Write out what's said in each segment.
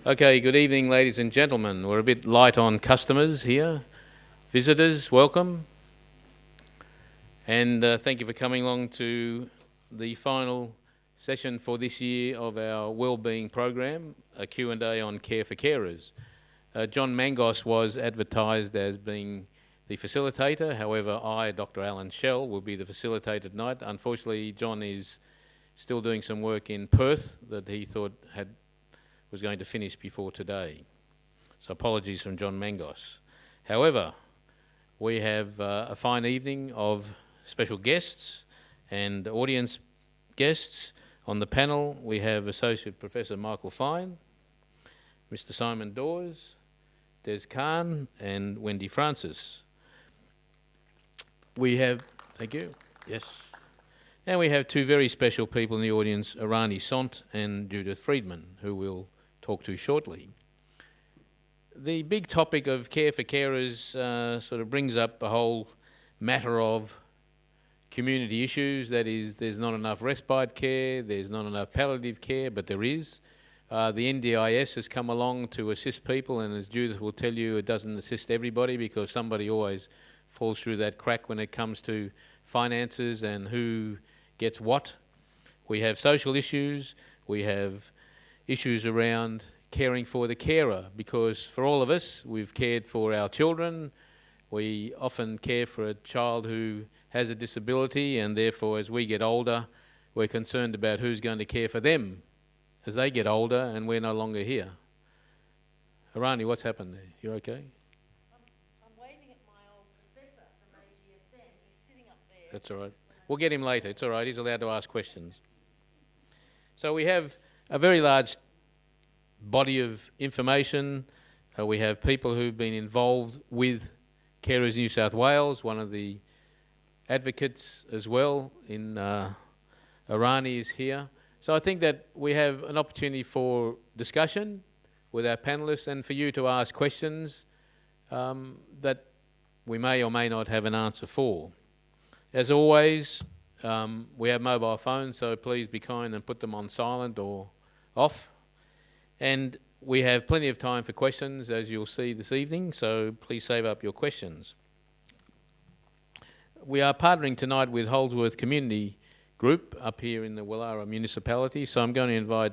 Okay, good evening, ladies and gentlemen. We're a bit light on customers here. Visitors, welcome. And thank you for coming along to the final session for this year of our Wellbeing program, a Q&A on care for carers. John Mangos was advertised as being the facilitator. However, I, Dr. Alan Schell, will be the facilitator tonight. Unfortunately, John is still doing some work in Perth that he thought was going to finish before today. So apologies from John Mangos. However, we have a fine evening of special guests and audience guests. On the panel, we have Associate Professor Michael Fine, Mr. Simon Dawes, Des Kahn, and Wendy Francis. We have, thank you, yes. And we have two very special people in the audience, Arahni Sont and Judi Friedman, who will talk to shortly. The big topic of care for carers sort of brings up a whole matter of community issues. That is, there's not enough respite care, there's not enough palliative care, but there is. The NDIS has come along to assist people, and as Judith will tell you, it doesn't assist everybody because somebody always falls through that crack when it comes to finances and who gets what. We have social issues, we have issues around caring for the carer, because for all of us, we've cared for our children. We often care for a child who has a disability, and therefore as we get older, we're concerned about who's going to care for them as they get older and we're no longer here. Arahni, what's happened there? You okay? I'm waving at my old professor from AGSN. He's sitting up there. That's all right. We'll get him later. It's all right. He's allowed to ask questions. So we have a very large body of information. We have people who've been involved with Carers New South Wales, one of the advocates as well in Arahni is here. So I think that we have an opportunity for discussion with our panellists and for you to ask questions that we may or may not have an answer for. As always, we have mobile phones, so please be kind and put them on silent or off. And we have plenty of time for questions, as you'll see this evening, so please save up your questions. We are partnering tonight with Holdsworth Community Group up here in the Woollahra municipality, so I'm going to invite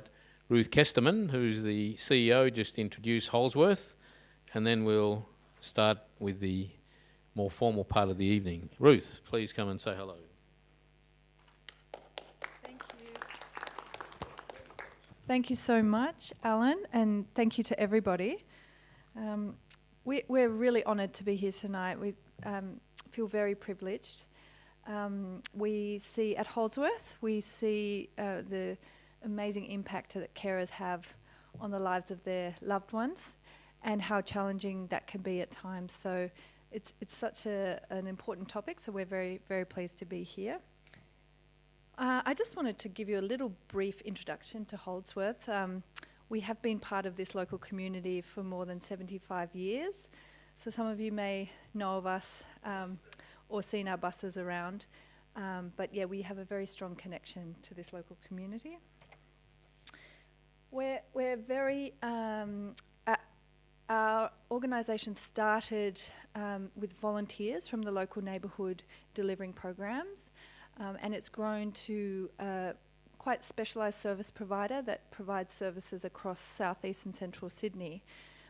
Ruth Kesterman, who's the CEO, just to introduce Holdsworth, and then we'll start with the more formal part of the evening. Ruth, please come and say hello. Thank you so much, Alan, and thank you to everybody. We're really honoured to be here tonight. We feel very privileged. We see at Holdsworth, we see the amazing impact that carers have on the lives of their loved ones and how challenging that can be at times. So it's such an important topic, so we're very, very pleased to be here. I just wanted to give you a little brief introduction to Holdsworth. We have been part of this local community for more than 75 years, so some of you may know of us or seen our buses around, but yeah, we have a very strong connection to this local community. We're very... Our organisation started with volunteers from the local neighbourhood delivering programs, and it's grown to a quite specialised service provider that provides services across southeast and central Sydney.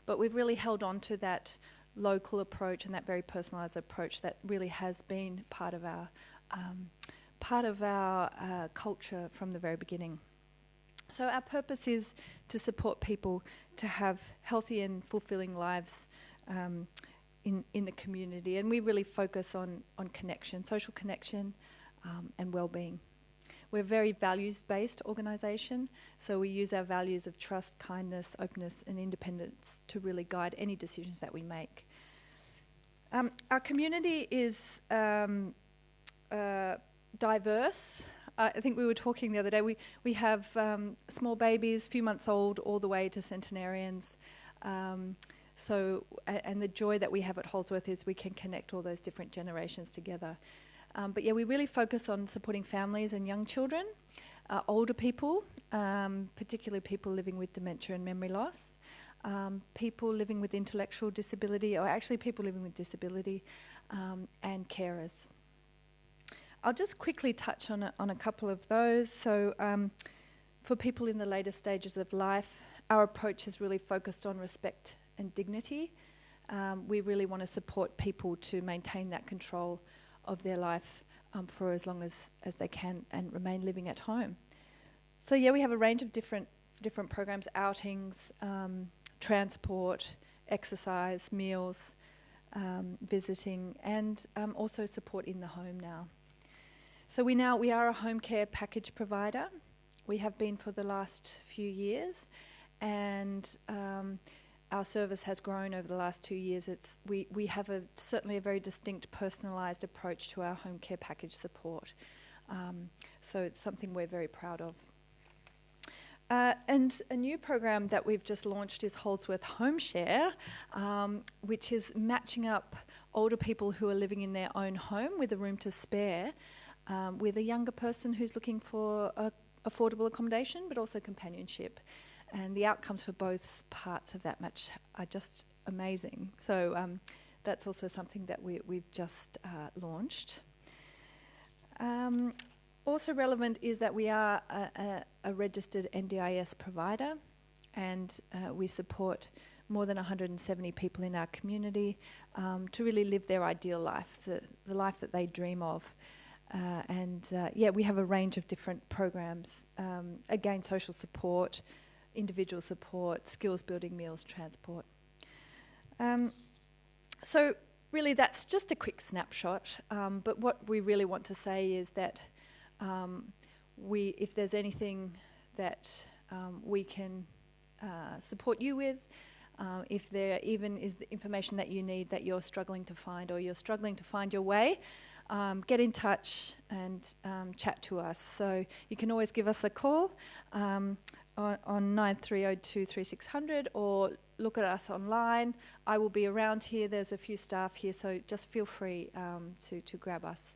But we've really held on to that local approach and that very personalised approach that really has been part of our culture from the very beginning. So our purpose is to support people to have healthy and fulfilling lives in the community, and we really focus on connection, social connection, and wellbeing. We're a very values-based organisation, so we use our values of trust, kindness, openness and independence to really guide any decisions that we make. Our community is diverse. I think we were talking the other day, we have small babies, few months old, all the way to centenarians. And the joy that we have at Holdsworth is we can connect all those different generations together. But yeah, we really focus on supporting families and young children, older people, particularly people living with dementia and memory loss. people living with intellectual disability, or actually people living with disability, and carers. I'll just quickly touch on a couple of those. So for people in the later stages of life, our approach is really focused on respect and dignity. We really want to support people to maintain that control of their life for as long as they can and remain living at home. So yeah, we have a range of different programs: outings, transport, exercise, meals, visiting, and also support in the home now. So we are a home care package provider. We have been for the last few years, and our service has grown over the last 2 years. We have certainly a very distinct personalised approach to our home care package support. So it's something we're very proud of. And a new program that we've just launched is Holdsworth Home Share, which is matching up older people who are living in their own home with a room to spare with a younger person who's looking for affordable accommodation but also companionship. And the outcomes for both parts of that match are just amazing. So that's also something that we've just launched. Also relevant is that we are a registered NDIS provider, and we support more than 170 people in our community to really live their ideal life, the life that they dream of. Yeah, we have a range of different programs. Again, social support, individual support, skills building, meals, transport. So really that's just a quick snapshot, but what we really want to say is that if there's anything that we can support you with, if there even is the information that you need that you're struggling to find, or you're struggling to find your way, get in touch and chat to us. So you can always give us a call on 9302 3600, or look at us online. I will be around here. There's a few staff here, so just feel free to grab us.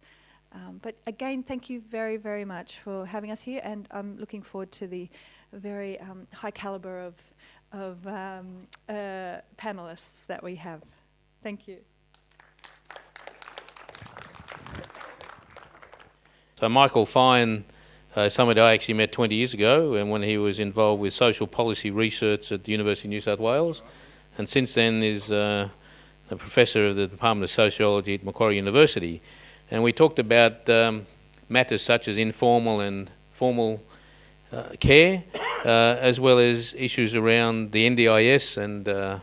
But again, thank you very, very much for having us here, and I'm looking forward to the very high calibre of panellists that we have. Thank you. So Michael Fine, somebody I actually met 20 years ago, and when he was involved with social policy research at the University of New South Wales, and since then is a professor of the Department of Sociology at Macquarie University. And we talked about matters such as informal and formal care, as well as issues around the NDIS and the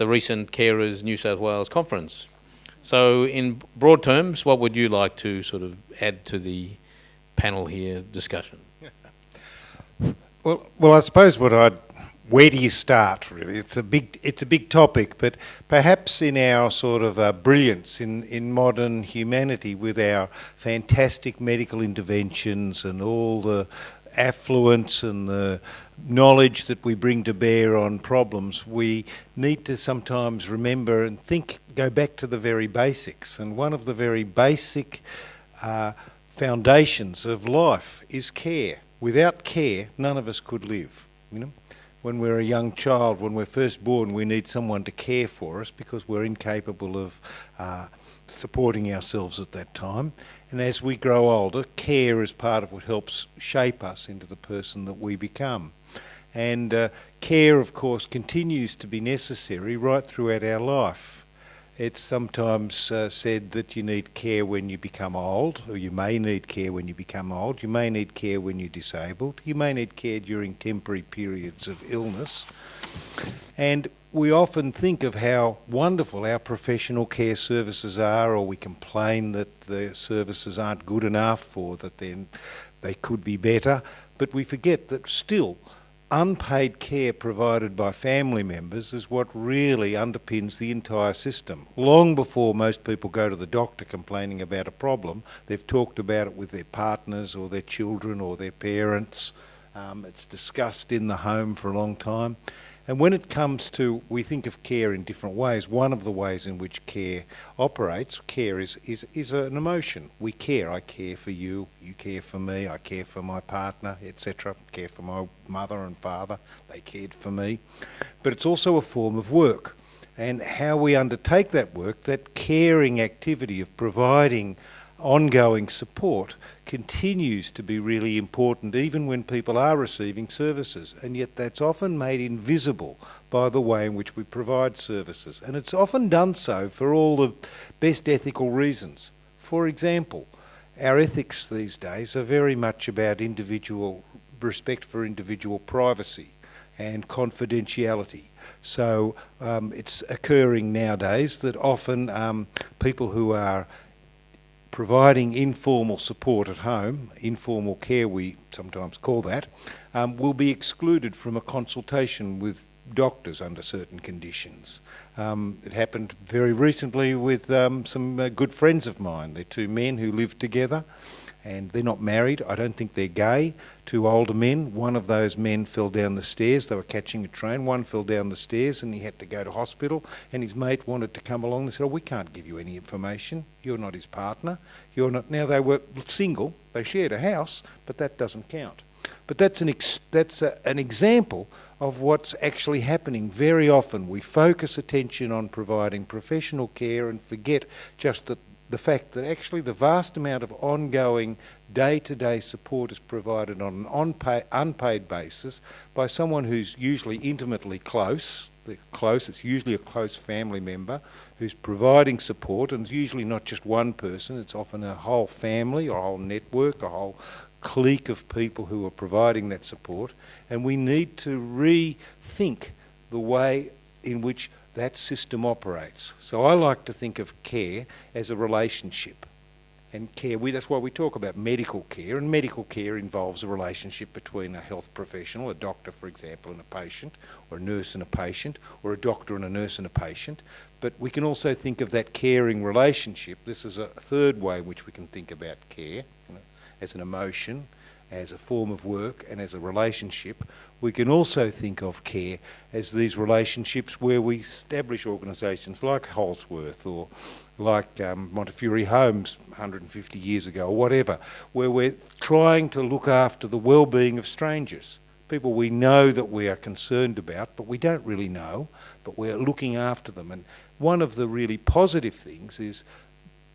recent Carers New South Wales conference. So in broad terms, what would you like to sort of add to the panel here discussion? Well, I suppose where do you start, really? It's a big topic, but perhaps in our sort of brilliance in modern humanity, with our fantastic medical interventions and all the affluence and the knowledge that we bring to bear on problems, we need to sometimes remember and go back to the very basics. And one of the very basic foundations of life is care. Without care, none of us could live, you know. When we're a young child, when we're first born, we need someone to care for us because we're incapable of supporting ourselves at that time. And as we grow older, care is part of what helps shape us into the person that we become. And care, of course, continues to be necessary right throughout our life. It's sometimes said that you need care when you become old, or you may need care when you become old. You may need care when you're disabled. You may need care during temporary periods of illness. And we often think of how wonderful our professional care services are, or we complain that the services aren't good enough, or that they could be better. But we forget that still, unpaid care provided by family members is what really underpins the entire system. Long before most people go to the doctor complaining about a problem, they've talked about it with their partners or their children or their parents. It's discussed in the home for a long time. And when it comes to, we think of care in different ways. One of the ways in which care operates, care is an emotion. We care. I care for you, you care for me, I care for my partner, etc. Care for my mother and father, they cared for me. But it's also a form of work. And how we undertake that work, that caring activity of providing ongoing support, continues to be really important even when people are receiving services, and yet that's often made invisible by the way in which we provide services, and it's often done so for all the best ethical reasons. For example, our ethics these days are very much about individual respect for individual privacy and confidentiality. So it's occurring nowadays that often people who are providing informal support at home, informal care we sometimes call that, will be excluded from a consultation with doctors under certain conditions. It happened very recently with some good friends of mine. They're two men who live together and they're not married. I don't think they're gay. Two older men. One of those men fell down the stairs. They were catching a train. One fell down the stairs and he had to go to hospital, and his mate wanted to come along. They said, "Oh, we can't give you any information. You're not his partner. You're not." Now, they were single. They shared a house, but that doesn't count. But that's an example of what's actually happening. Very often we focus attention on providing professional care and forget just that the fact that actually the vast amount of ongoing day-to-day support is provided on an unpaid basis by someone who's usually intimately close. It's usually a close family member who's providing support, and it's usually not just one person, it's often a whole family or a whole network, a whole clique of people who are providing that support. And we need to rethink the way in which that system operates. So I like to think of care as a relationship. And care, that's why we talk about medical care, and medical care involves a relationship between a health professional, a doctor, for example, and a patient, or a nurse and a patient, or a doctor and a nurse and a patient. But we can also think of that caring relationship. This is a third way in which we can think about care, as an emotion, as a form of work, and as a relationship. We can also think of care as these relationships where we establish organisations like Holdsworth or like Montefiore Homes 150 years ago or whatever, where we're trying to look after the well-being of strangers, people we know that we are concerned about, but we don't really know, but we're looking after them. And one of the really positive things is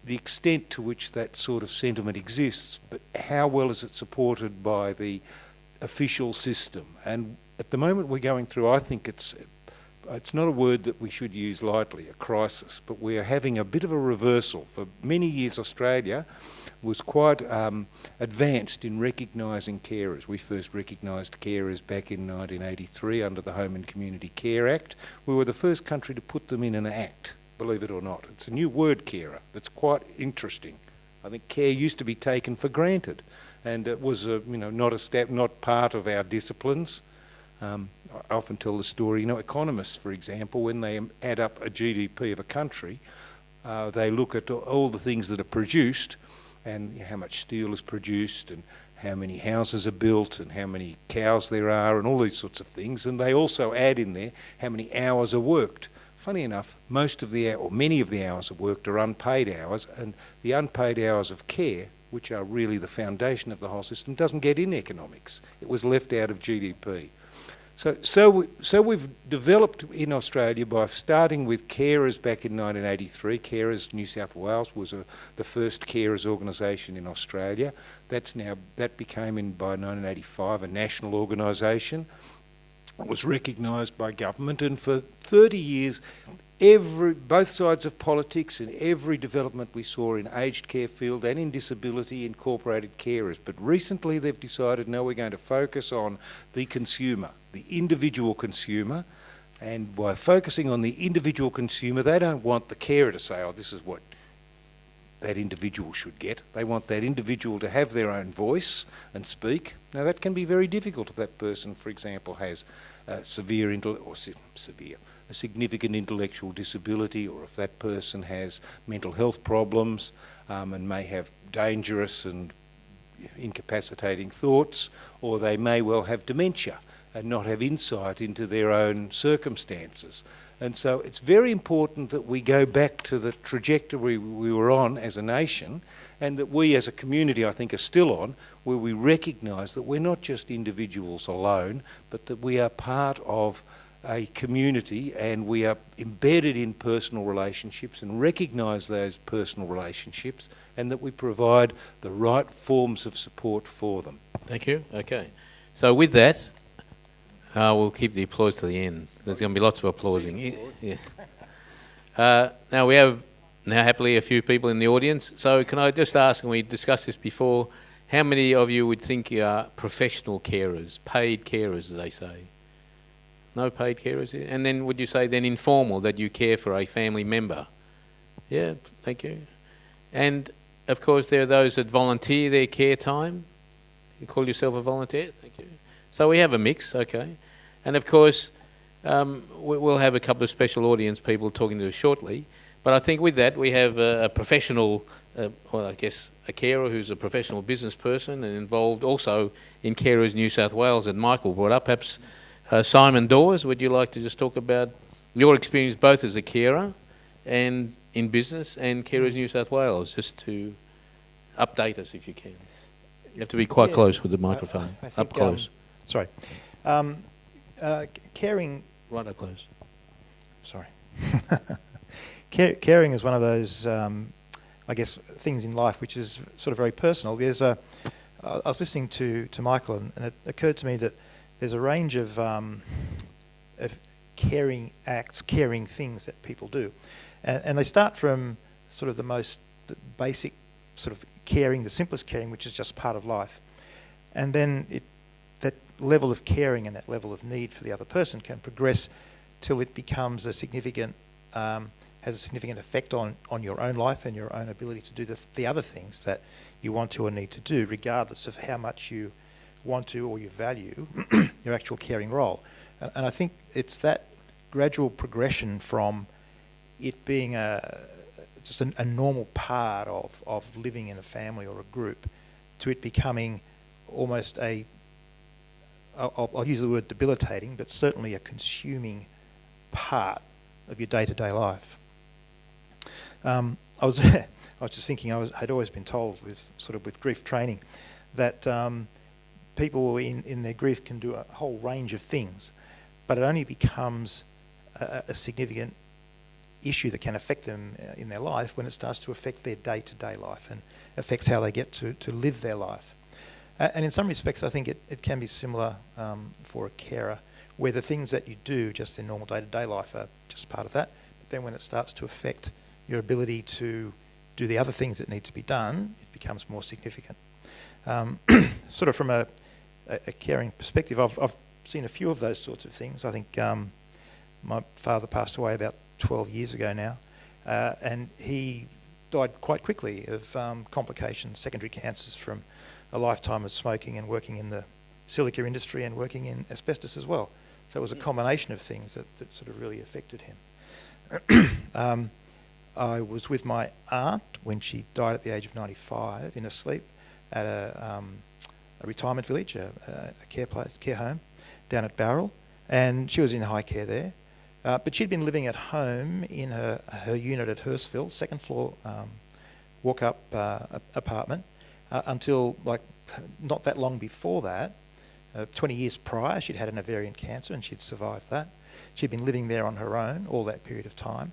the extent to which that sort of sentiment exists, but how well is it supported by the official system? And at the moment we're going through, I think it's not a word that we should use lightly, a crisis, but we're having a bit of a reversal. For many years Australia was quite advanced in recognising carers. We first recognised carers back in 1983 under the Home and Community Care Act. We were the first country to put them in an act, believe it or not. It's a new word, carer, that's quite interesting. I think care used to be taken for granted, and it was not part of our disciplines. I often tell the story, economists, for example, when they add up a GDP of a country, they look at all the things that are produced and how much steel is produced and how many houses are built and how many cows there are and all these sorts of things, and they also add in there how many hours are worked. Funny enough, many of the hours of work are unpaid hours, and the unpaid hours of care, which are really the foundation of the whole system, doesn't get in economics. It was left out of GDP. So we've developed in Australia by starting with carers back in 1983. Carers New South Wales was the first carers organisation in Australia. That became by 1985 a national organisation. It was recognised by government, and for 30 years both sides of politics and every development we saw in aged care field and in disability incorporated carers. But recently they've decided, no, we're going to focus on the consumer, the individual consumer, and by focusing on the individual consumer, they don't want the carer to say, oh, this is what that individual should get. They want that individual to have their own voice and speak. Now that can be very difficult if that person, for example, has a significant intellectual disability, or if that person has mental health problems and may have dangerous and incapacitating thoughts, or they may well have dementia. and not have insight into their own circumstances. And so it's very important that we go back to the trajectory we were on as a nation, and that we as a community, I think, are still on, where we recognise that we're not just individuals alone, but that we are part of a community and we are embedded in personal relationships and recognise those personal relationships, and that we provide the right forms of support for them. Thank you. Okay. So with that, we'll keep the applause to the end. There's going to be lots of applauding. Yeah. Now we have happily a few people in the audience. So can I just ask, and we discussed this before, how many of you would think you are professional carers, paid carers, as they say? No paid carers here? And then would you say then informal, that you care for a family member? Yeah, thank you. And of course there are those that volunteer their care time. You call yourself a volunteer? Thank you. So we have a mix, okay. And of course we'll have a couple of special audience people talking to us shortly. But I think with that we have a professional, well, I guess a carer who's a professional business person and involved also in Carers New South Wales that Michael brought up. Perhaps Simon Dawes, would you like to just talk about your experience both as a carer and in business and Carers New South Wales, just to update us if you can. You have to be quite close with the microphone, I think, up close. Sorry. Caring... Right up close. Sorry. Caring is one of those, I guess, things in life which is sort of very personal. There's I was listening to Michael, and it occurred to me that there's a range of caring acts, caring things that people do. And they start from sort of the most basic sort of caring, the simplest caring, which is just part of life. And then that level of caring and that level of need for the other person can progress till it becomes a significant, has a significant effect on your own life and your own ability to do the other things that you want to or need to do, regardless of how much you want to or you value your actual caring role. And I think it's that gradual progression from it being just a normal part of living in a family or a group to it becoming almost I'll use the word debilitating, but certainly a consuming part of your day-to-day life. I was just thinking, I'd always been told with grief training that people in their grief can do a whole range of things, but it only becomes a significant issue that can affect them in their life when it starts to affect their day-to-day life and affects how they get to live their life. And in some respects, I think it can be similar for a carer, where the things that you do just in normal day-to-day life are just part of that. But then when it starts to affect your ability to do the other things that need to be done, it becomes more significant. Sort of from a caring perspective, I've seen a few of those sorts of things. I think my father passed away about 12 years ago now, and he died quite quickly of complications, secondary cancers from a lifetime of smoking and working in the silica industry and working in asbestos as well. So it was a combination of things that sort of really affected him. I was with my aunt when she died at the age of 95 in her sleep at a retirement village, a care home down at Bowral, and she was in high care there. But she'd been living at home in her unit at Hurstville, second floor walk-up apartment, until not that long before that, 20 years prior, she'd had an ovarian cancer and she'd survived that. She'd been living there on her own all that period of time.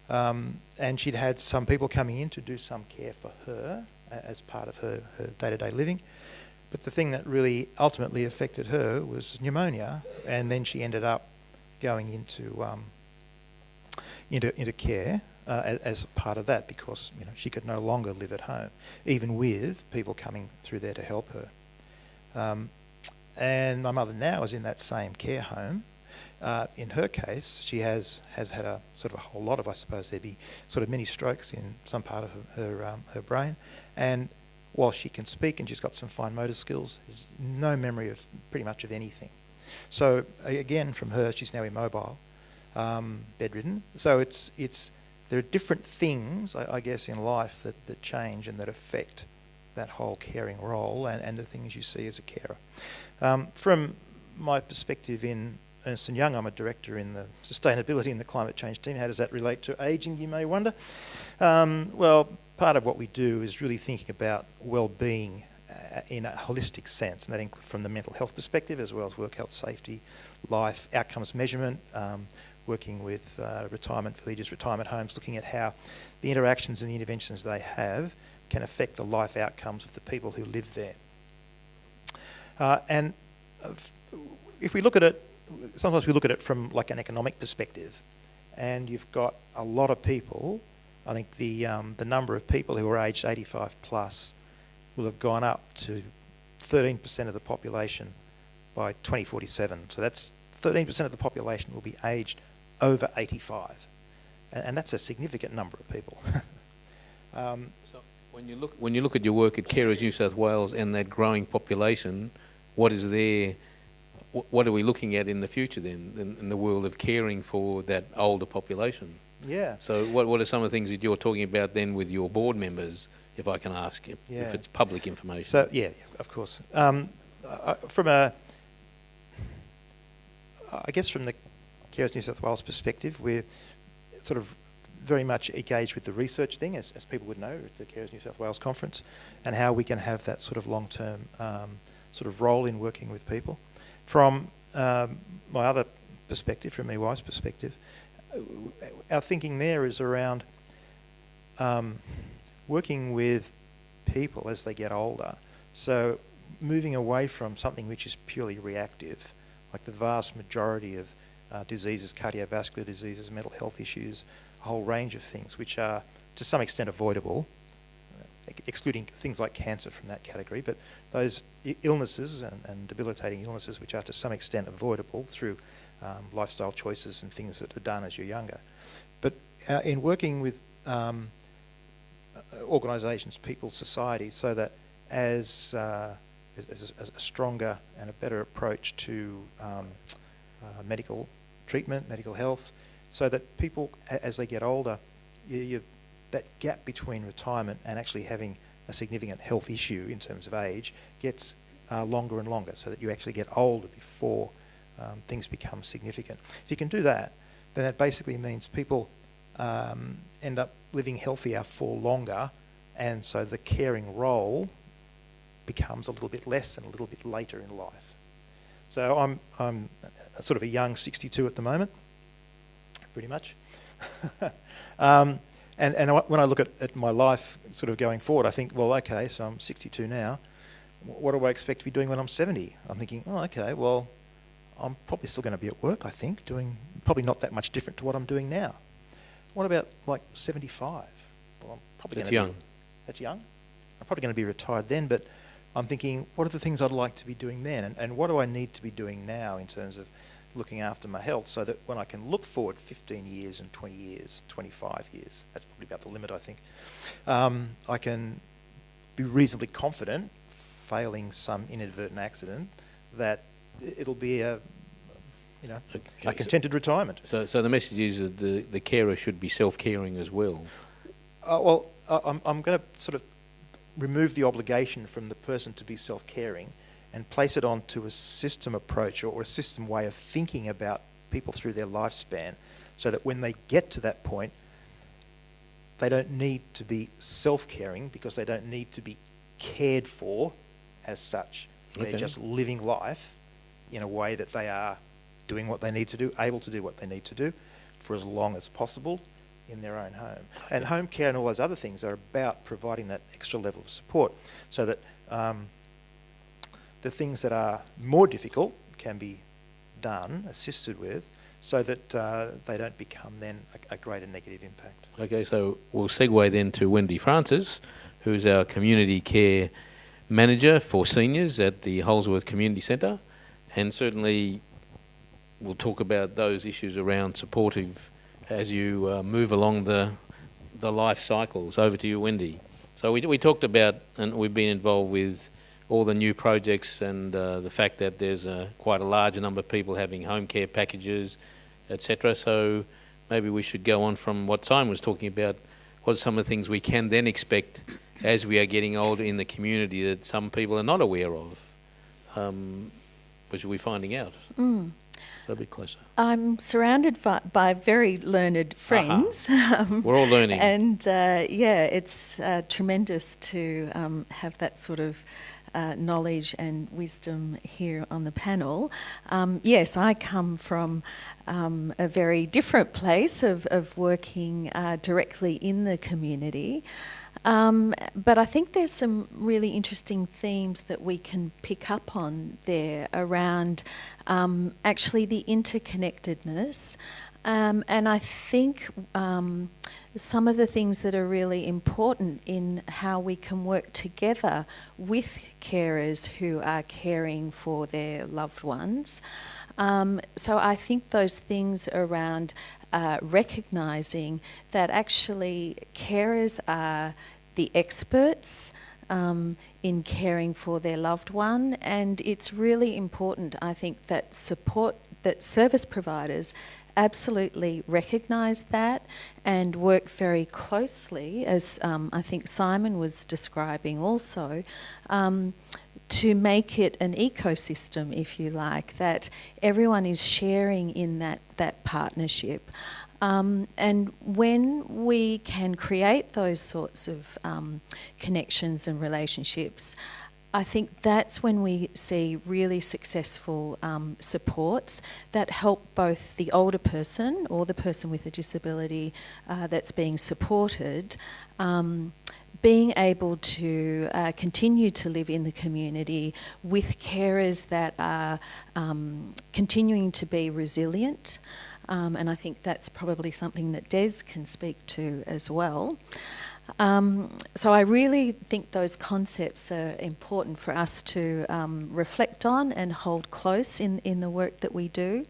And she'd had some people coming in to do some care for her as part of her day-to-day living. But the thing that really ultimately affected her was pneumonia, and then she ended up going into care as part of that, because she could no longer live at home, even with people coming through there to help her. And my mother now is in that same care home. In her case, she has had a sort of a whole lot of, I suppose there'd be sort of mini strokes in some part of her brain, and while she can speak and she's got some fine motor skills, there's no memory of pretty much of anything. So again, from her, she's now immobile, bedridden. So there are different things, I guess, in life that change and that affect that whole caring role and the things you see as a carer. From my perspective in Ernst & Young, I'm a director in the sustainability and the climate change team. How does that relate to ageing, you may wonder? Well, part of what we do is really thinking about well-being in a holistic sense, and that includes from the mental health perspective as well as work health, safety, life, outcomes measurement, working with retirement villages, retirement homes, looking at how the interactions and the interventions they have can affect the life outcomes of the people who live there. And if we look at it, sometimes we look at it from like an economic perspective, and you've got a lot of people. I think the number of people who are aged 85 plus will have gone up to 13% of the population by 2047. So that's 13% of the population will be aged over 85, and that's a significant number of people. So when you look at your work at Carers New South Wales and that growing population, what is there? What are we looking at in the future then, in the world of caring for that older population? Yeah. So what are some of the things that you're talking about then with your board members, if I can ask, if it's public information? So, yeah, of course. I guess from the Carers New South Wales perspective, we're sort of very much engaged with the research thing, as people would know, at the Carers New South Wales conference, and how we can have that sort of long-term sort of role in working with people. From my other perspective, from EY's perspective, our thinking there is around working with people as they get older. So moving away from something which is purely reactive, like the vast majority of diseases, cardiovascular diseases, mental health issues, a whole range of things which are to some extent avoidable, excluding things like cancer from that category, but those illnesses and debilitating illnesses which are to some extent avoidable through lifestyle choices and things that are done as you're younger. But in working with organisations, people, society, so that as a stronger and a better approach to medical treatment, medical health, so that people, as they get older, that gap between retirement and actually having a significant health issue in terms of age gets longer and longer, so that you actually get older before things become significant. If you can do that, then that basically means people end up living healthier for longer, and so the caring role becomes a little bit less and a little bit later in life. So I'm sort of a young 62 at the moment, pretty much. And when I look at my life sort of going forward, I think, well, okay, so I'm 62 now. What do I expect to be doing when I'm 70? I'm thinking, oh, okay, well, I'm probably still going to be at work, I think, doing probably not that much different to what I'm doing now. What about like 75? Well, I'm probably That's going to young. That's young. I'm probably going to be retired then, but I'm thinking, what are the things I'd like to be doing then? And what do I need to be doing now in terms of looking after my health, so that when I can look forward 15 years and 20 years, 25 years, that's probably about the limit, I think, I can be reasonably confident, failing some inadvertent accident, that it'll be a contented retirement. So the message is that the carer should be self-caring as well. Well, I'm going to sort of remove the obligation from the person to be self-caring and place it onto a system approach or a system way of thinking about people through their lifespan, so that when they get to that point, they don't need to be self-caring because they don't need to be cared for as such. Okay. They're just living life in a way that they are doing what they need to do, able to do what they need to do for as long as possible in their own home. Okay. And home care and all those other things are about providing that extra level of support, so that the things that are more difficult can be done, assisted with, so that they don't become then a greater negative impact. Okay, so we'll segue then to Wendy Francis, who's our community care manager for seniors at the Holdsworth Community Centre, and certainly we'll talk about those issues around supportive as you move along the life cycles. Over to you, Wendy. So we talked about, and we've been involved with all the new projects and the fact that there's quite a large number of people having home care packages, etc. So maybe we should go on from what Simon was talking about. What are some of the things we can then expect as we are getting older in the community that some people are not aware of? which we're finding out. So a bit closer. I'm surrounded by very learned friends. We're all learning. And it's tremendous to have that sort of knowledge and wisdom here on the panel. Yes, I come from a very different place of working directly in the community. But I think there's some really interesting themes that we can pick up on there around actually the interconnectedness. And I think some of the things that are really important in how we can work together with carers who are caring for their loved ones. So I think those things around recognising that actually carers are the experts in caring for their loved one, and it's really important, I think, that service providers absolutely recognise that and work very closely, as I think Simon was describing also, to make it an ecosystem, if you like, that everyone is sharing in that partnership. And when we can create those sorts of connections and relationships, I think that's when we see really successful supports that help both the older person or the person with a disability that's being supported being able to continue to live in the community with carers that are continuing to be resilient. And I think that's probably something that Des can speak to as well. So I really think those concepts are important for us to reflect on and hold close in the work that we do.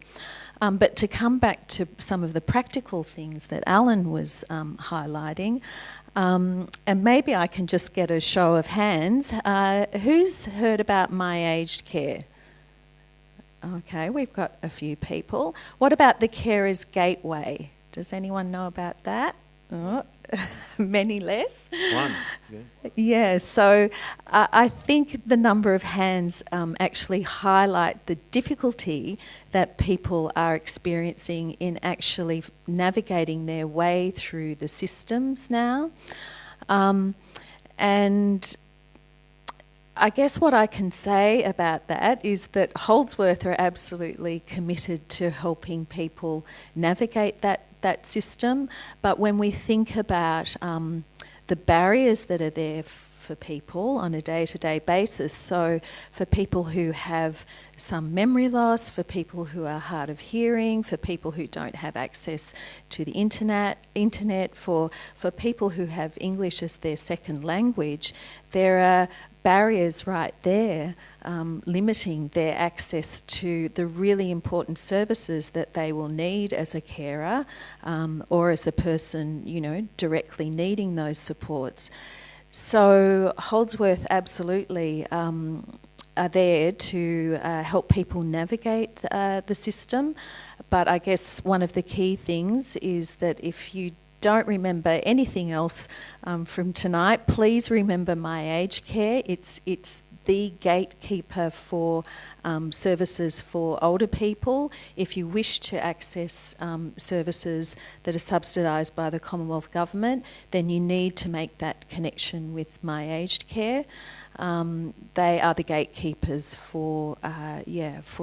But to come back to some of the practical things that Alan was highlighting, and maybe I can just get a show of hands. Who's heard about My Aged Care? Okay, we've got a few people. What about the Carers Gateway? Does anyone know about that? Oh, many less. One. Yeah, so I think the number of hands actually highlight the difficulty that people are experiencing in actually navigating their way through the systems now. And I guess what I can say about that is that Holdsworth are absolutely committed to helping people navigate that system. But when we think about the barriers that are there for people on a day-to-day basis, so for people who have some memory loss, for people who are hard of hearing, for people who don't have access to the internet, for people who have English as their second language, there are barriers right there limiting their access to the really important services that they will need as a carer or as a person, directly needing those supports. So Holdsworth absolutely are there to help people navigate the system. But I guess one of the key things is that if you don't remember anything else from tonight, please remember My Aged Care. It's the gatekeeper for services for older people. If you wish to access services that are subsidised by the Commonwealth Government, then you need to make that connection with My Aged Care. They are the gatekeepers for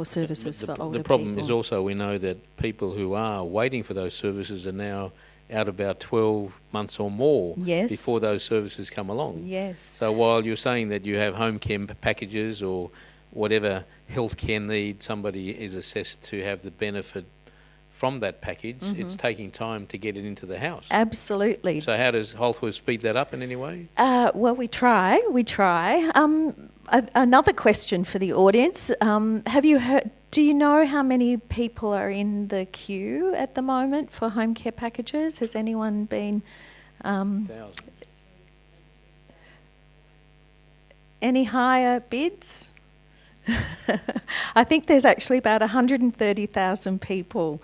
services for older people. The problem is also we know that people who are waiting for those services are now out about 12 months or more before those services come along. Yes. So while you're saying that you have home care packages or whatever healthcare need somebody is assessed to have the benefit from that package, it's taking time to get it into the house. Absolutely. So how does Holdsworth speed that up in any way? Well, we try. Another question for the audience. Have you heard... Do you know how many people are in the queue at the moment for home care packages? Has anyone been... Any higher bids? I think there's actually about 130,000 people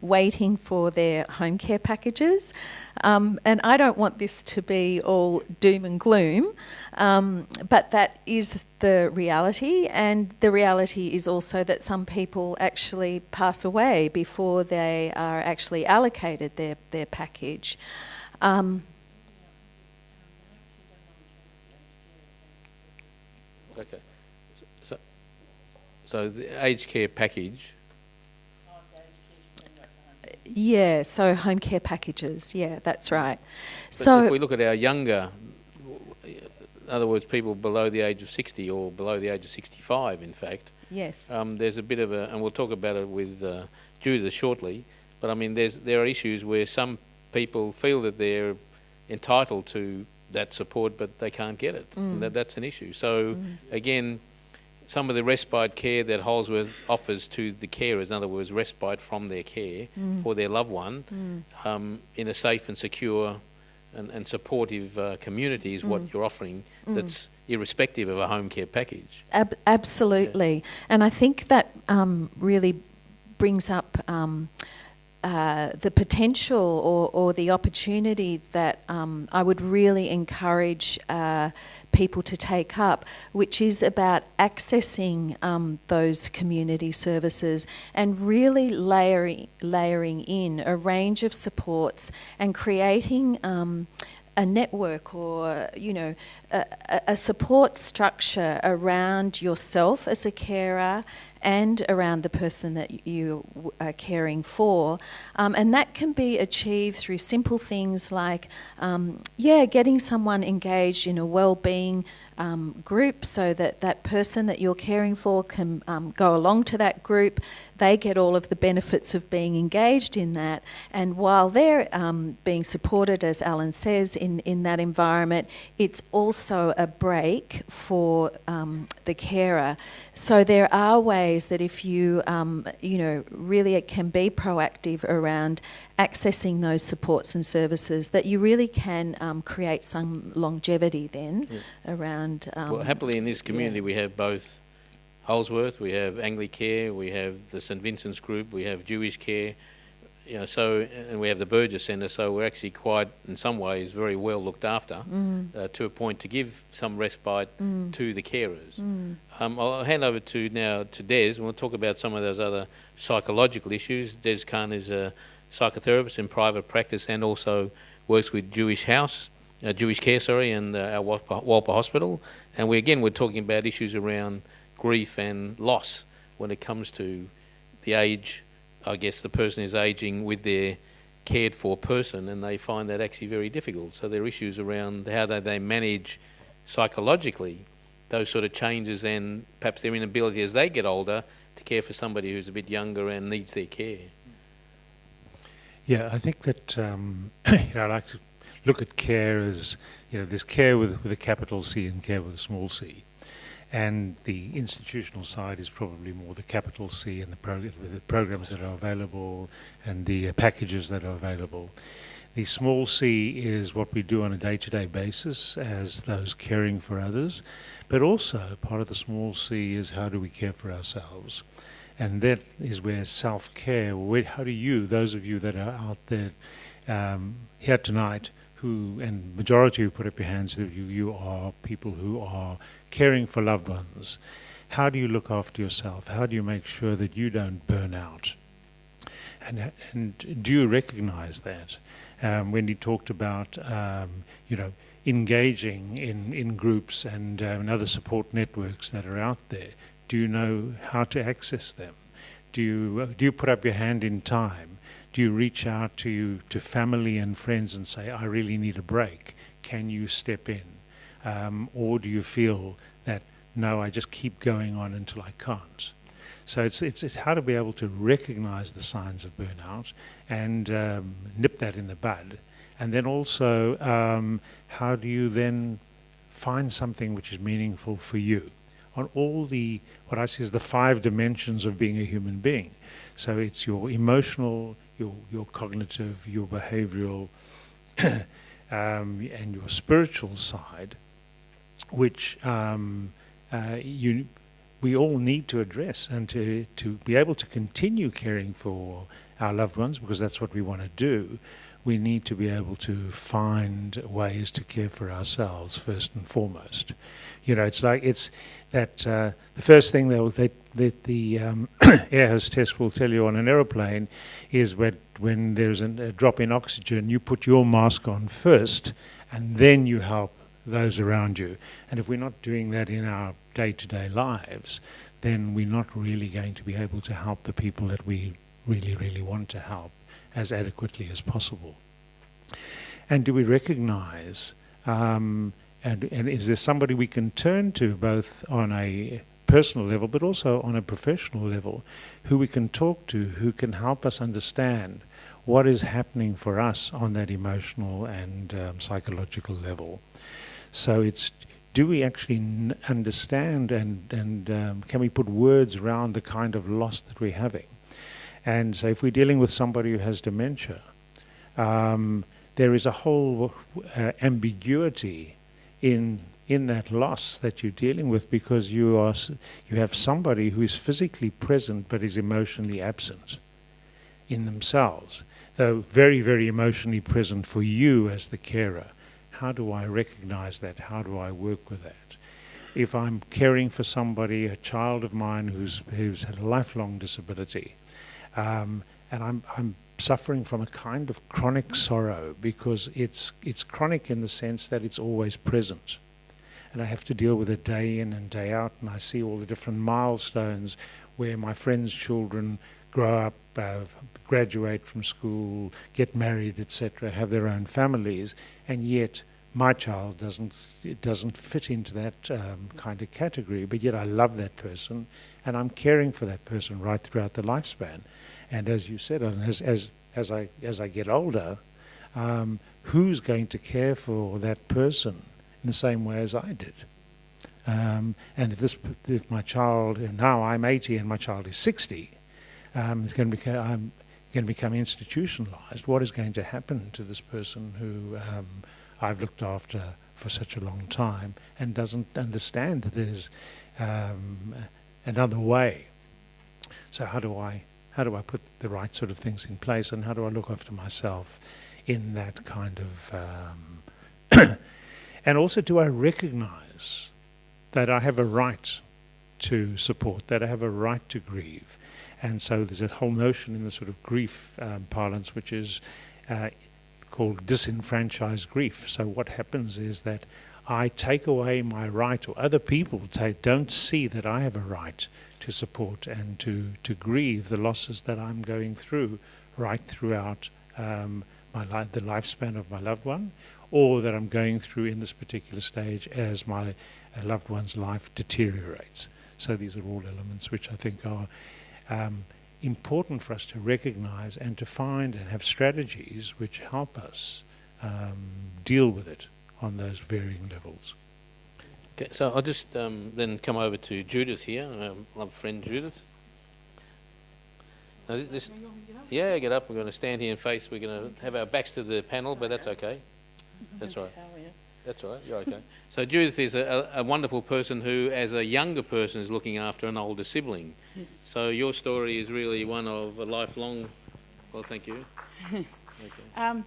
waiting for their home care packages. And I don't want this to be all doom and gloom, but that is the reality. And the reality is also that some people actually pass away before they are actually allocated their package. Okay. So the aged care package. Yeah, so home care packages, yeah, that's right. But So if we look at our younger, in other words, people below the age of 60 or below the age of 65, in fact, yes, there's a bit of a, and we'll talk about it with Judith shortly, but I mean, there are issues where some people feel that they're entitled to that support, but they can't get it. And that's an issue. So again, some of the respite care that Holdsworth offers to the carers, in other words, respite from their care for their loved one, in a safe and secure and supportive community is what you're offering. That's irrespective of a home care package. Absolutely. And I think that really brings up the potential or the opportunity that I would really encourage people to take up, which is about accessing those community services and really layering in a range of supports and creating a network or, you know, a support structure around yourself as a carer and around the person that you are caring for. And that can be achieved through simple things like, getting someone engaged in a wellbeing group so that that person that you're caring for can go along to that group. They get all of the benefits of being engaged in that. And while they're being supported, as Alan says, in that environment, it's also a break for the carer. So there are ways that if you, really it can be proactive around accessing those supports and services, that you really can create some longevity then around... well, happily in this community we have both Holdsworth, we have Anglicare, we have the St Vincent's group, we have Jewish care, you know, so, and we have the Burgess Centre, so we're actually quite, in some ways, very well looked after to a point to give some respite to the carers. I'll hand over to Des, and we'll talk about some of those other psychological issues. Des Kahn is a psychotherapist in private practice and also works with Jewish care, and our Wolper Hospital. And we're talking about issues around grief and loss when it comes to the age. I guess the person is aging with their cared for person, and they find that actually very difficult. So there are issues around how they manage psychologically those sort of changes and perhaps their inability as they get older to care for somebody who's a bit younger and needs their care. Yeah, I think that I like to look at care as, there's care with a capital C and care with a small c. And the institutional side is probably more the capital C and the programs that are available and the packages that are available. The small c is what we do on a day-to-day basis as those caring for others, but also part of the small c is how do we care for ourselves. And that is where self-care, how do you, those of you that are out there here tonight, and majority who put up your hands, you are people who are caring for loved ones. How do you look after yourself? How do you make sure that you don't burn out? And do you recognize that? Wendy talked about, engaging in groups and other support networks that are out there. Do you know how to access them? Do you put up your hand in time? Do you reach out to family and friends and say, I really need a break? Can you step in? Or do you feel that, no, I just keep going on until I can't? So it's how to be able to recognize the signs of burnout and nip that in the bud. And then also, how do you then find something which is meaningful for you? On all what I see is the 5 dimensions of being a human being. So it's your emotional, your cognitive, your behavioral, and your spiritual side, which you we all need to address, and to be able to continue caring for our loved ones, because that's what we want to do. We need to be able to find ways to care for ourselves first and foremost. You know, it's that the first thing that the air hostess will tell you on an aeroplane is when there's a drop in oxygen, you put your mask on first, and then you help those around you. And if we're not doing that in our day-to-day lives, then we're not really going to be able to help the people that we really, really want to help as adequately as possible. And do we recognize, and is there somebody we can turn to both on a personal level but also on a professional level, who we can talk to, who can help us understand what is happening for us on that emotional and psychological level? So it's, do we actually understand and can we put words around the kind of loss that we're having? And so if we're dealing with somebody who has dementia, there is a whole ambiguity in that loss that you're dealing with, because you have somebody who is physically present but is emotionally absent in themselves, though very, very emotionally present for you as the carer. How do I recognize that? How do I work with that? If I'm caring for somebody, a child of mine who's had a lifelong disability, and I'm suffering from a kind of chronic sorrow, because it's chronic in the sense that it's always present. And I have to deal with it day in and day out, and I see all the different milestones where my friends' children grow up, graduate from school, get married, etc., have their own families, and yet my child doesn't fit into that kind of category, but yet I love that person, and I'm caring for that person right throughout the lifespan. And as you said, as I get older, who's going to care for that person in the same way as I did? And if my child, now I'm 80 and my child is 60, I'm going to become institutionalized. What is going to happen to this person who I've looked after for such a long time and doesn't understand that there's another way? So how do I put the right sort of things in place, and how do I look after myself in that kind of and also, do I recognize that I have a right to support, that I have a right to grieve? And so there's a whole notion in the sort of grief parlance which is called disenfranchised grief. So what happens is that I take away my right, or other people don't see that I have a right to support and to grieve the losses that I'm going through right throughout the lifespan of my loved one, or that I'm going through in this particular stage as my loved one's life deteriorates. So these are all elements which I think are important for us to recognize and to find and have strategies which help us deal with it on those varying levels. Okay, so I'll just then come over to Judith here, love friend Judith. Now yeah, get up. We're going to stand here and face. We're going to have our backs to the panel, but that's okay. That's all right. That's all right. You're okay. So Judith is a wonderful person who, as a younger person, is looking after an older sibling. Yes. So your story is really one of a lifelong. Well, thank you. Okay.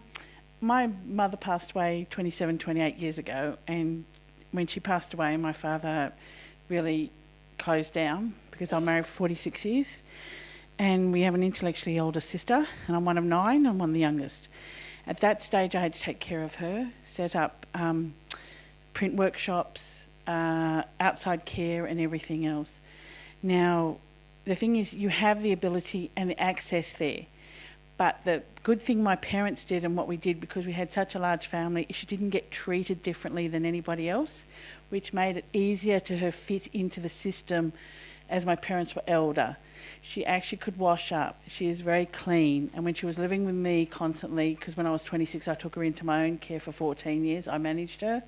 My mother passed away 28 years ago, and when she passed away, my father really closed down, because I was married for 46 years, and we have an intellectually older sister, and I'm one of 9, I'm one of the youngest. At that stage, I had to take care of her, set up print workshops, outside care and everything else. Now, the thing is, you have the ability and the access there. But the good thing my parents did, and what we did, because we had such a large family, is she didn't get treated differently than anybody else, which made it easier to her fit into the system as my parents were elder. She actually could wash up. She is very clean. And when she was living with me constantly, because when I was 26, I took her into my own care for 14 years. I managed her.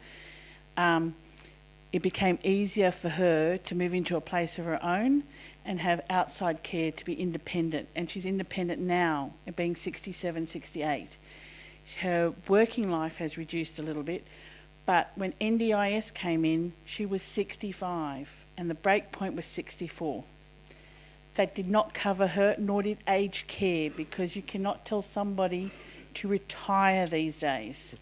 It became easier for her to move into a place of her own and have outside care, to be independent. And she's independent now, at being 67, 68. Her working life has reduced a little bit, but when NDIS came in, she was 65. and the break point was 64. That did not cover her, nor did aged care, because you cannot tell somebody to retire these days.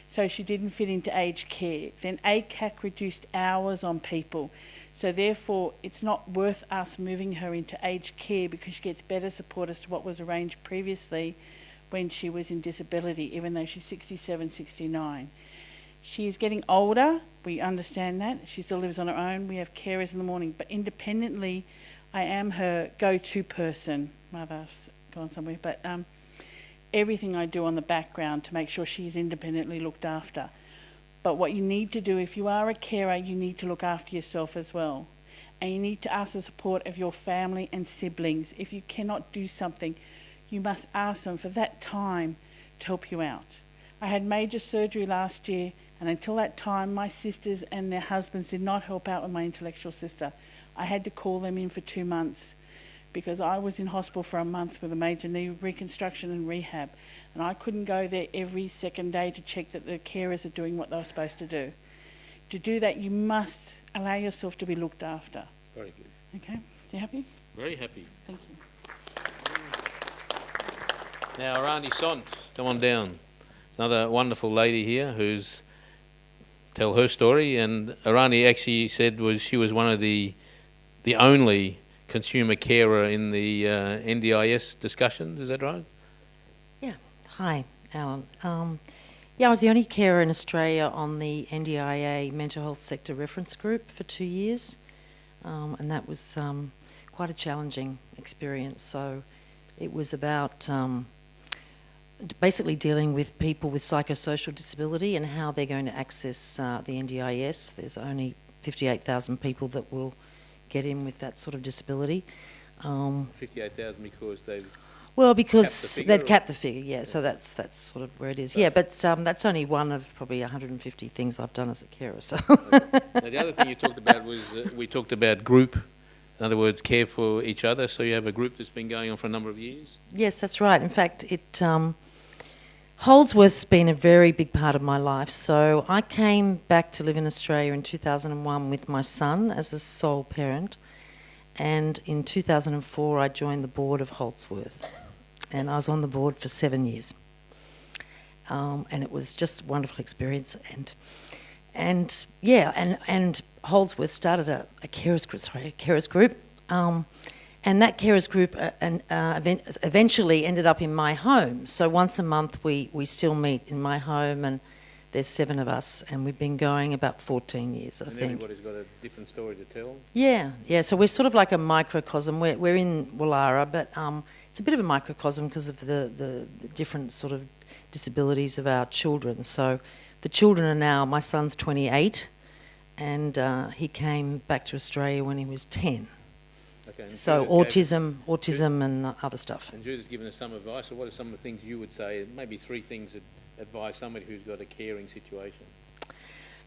So she didn't fit into aged care. Then ACAC reduced hours on people. So therefore, it's not worth us moving her into aged care because she gets better support as to what was arranged previously when she was in disability, even though she's 67, 69. She is getting older. We understand that. She still lives on her own. We have carers in the morning. But independently, I am her go-to person. Mother's gone somewhere. But everything I do on the background to make sure she's independently looked after. But what you need to do, if you are a carer, you need to look after yourself as well. And you need to ask the support of your family and siblings. If you cannot do something, you must ask them for that time to help you out. I had major surgery last year, and until that time, my sisters and their husbands did not help out with my intellectual sister. I had to call them in for 2 months because I was in hospital for a month with a major knee reconstruction and rehab, and I couldn't go there every second day to check that the carers are doing what they were supposed to do. To do that, you must allow yourself to be looked after. Very good. Okay, you happy? Very happy. Thank you. Now, Arahni Sont, come on down. Another wonderful lady here who's tell her story. And Arahni actually said she was one of the only consumer carer in the NDIS discussion. Is that right? Yeah. Hi, Alan. Yeah, I was the only carer in Australia on the NDIA mental health sector reference group for 2 years, and that was quite a challenging experience. So it was about basically dealing with people with psychosocial disability and how they're going to access the NDIS. There's only 58,000 people that will get in with that sort of disability. 58,000 because they... Well, because they've capped capped the figure, yeah, so that's sort of where it is. Yeah, but that's only one of probably 150 things I've done as a carer, so... Now, the other thing you talked about was, we talked about group, in other words, care for each other, so you have a group that's been going on for a number of years? Yes, that's right. In fact, Holdsworth's been a very big part of my life. So I came back to live in Australia in 2001 with my son as a sole parent, and in 2004 I joined the board of Holdsworth, and I was on the board for 7 years, and it was just a wonderful experience. And Holdsworth started a carers group, and that carers group eventually ended up in my home. So once a month we still meet in my home, and there's 7 of us, and we've been going about 14 years, I think. And everybody's got a different story to tell? Yeah. So we're sort of like a microcosm. We're in Woollahra, but it's a bit of a microcosm because of the different sort of disabilities of our children. So the children are now, my son's 28, and he came back to Australia when he was 10. Okay, So autism and other stuff. And Judith's given us some advice. So what are some of the things you would say, maybe 3 things that advise somebody who's got a caring situation?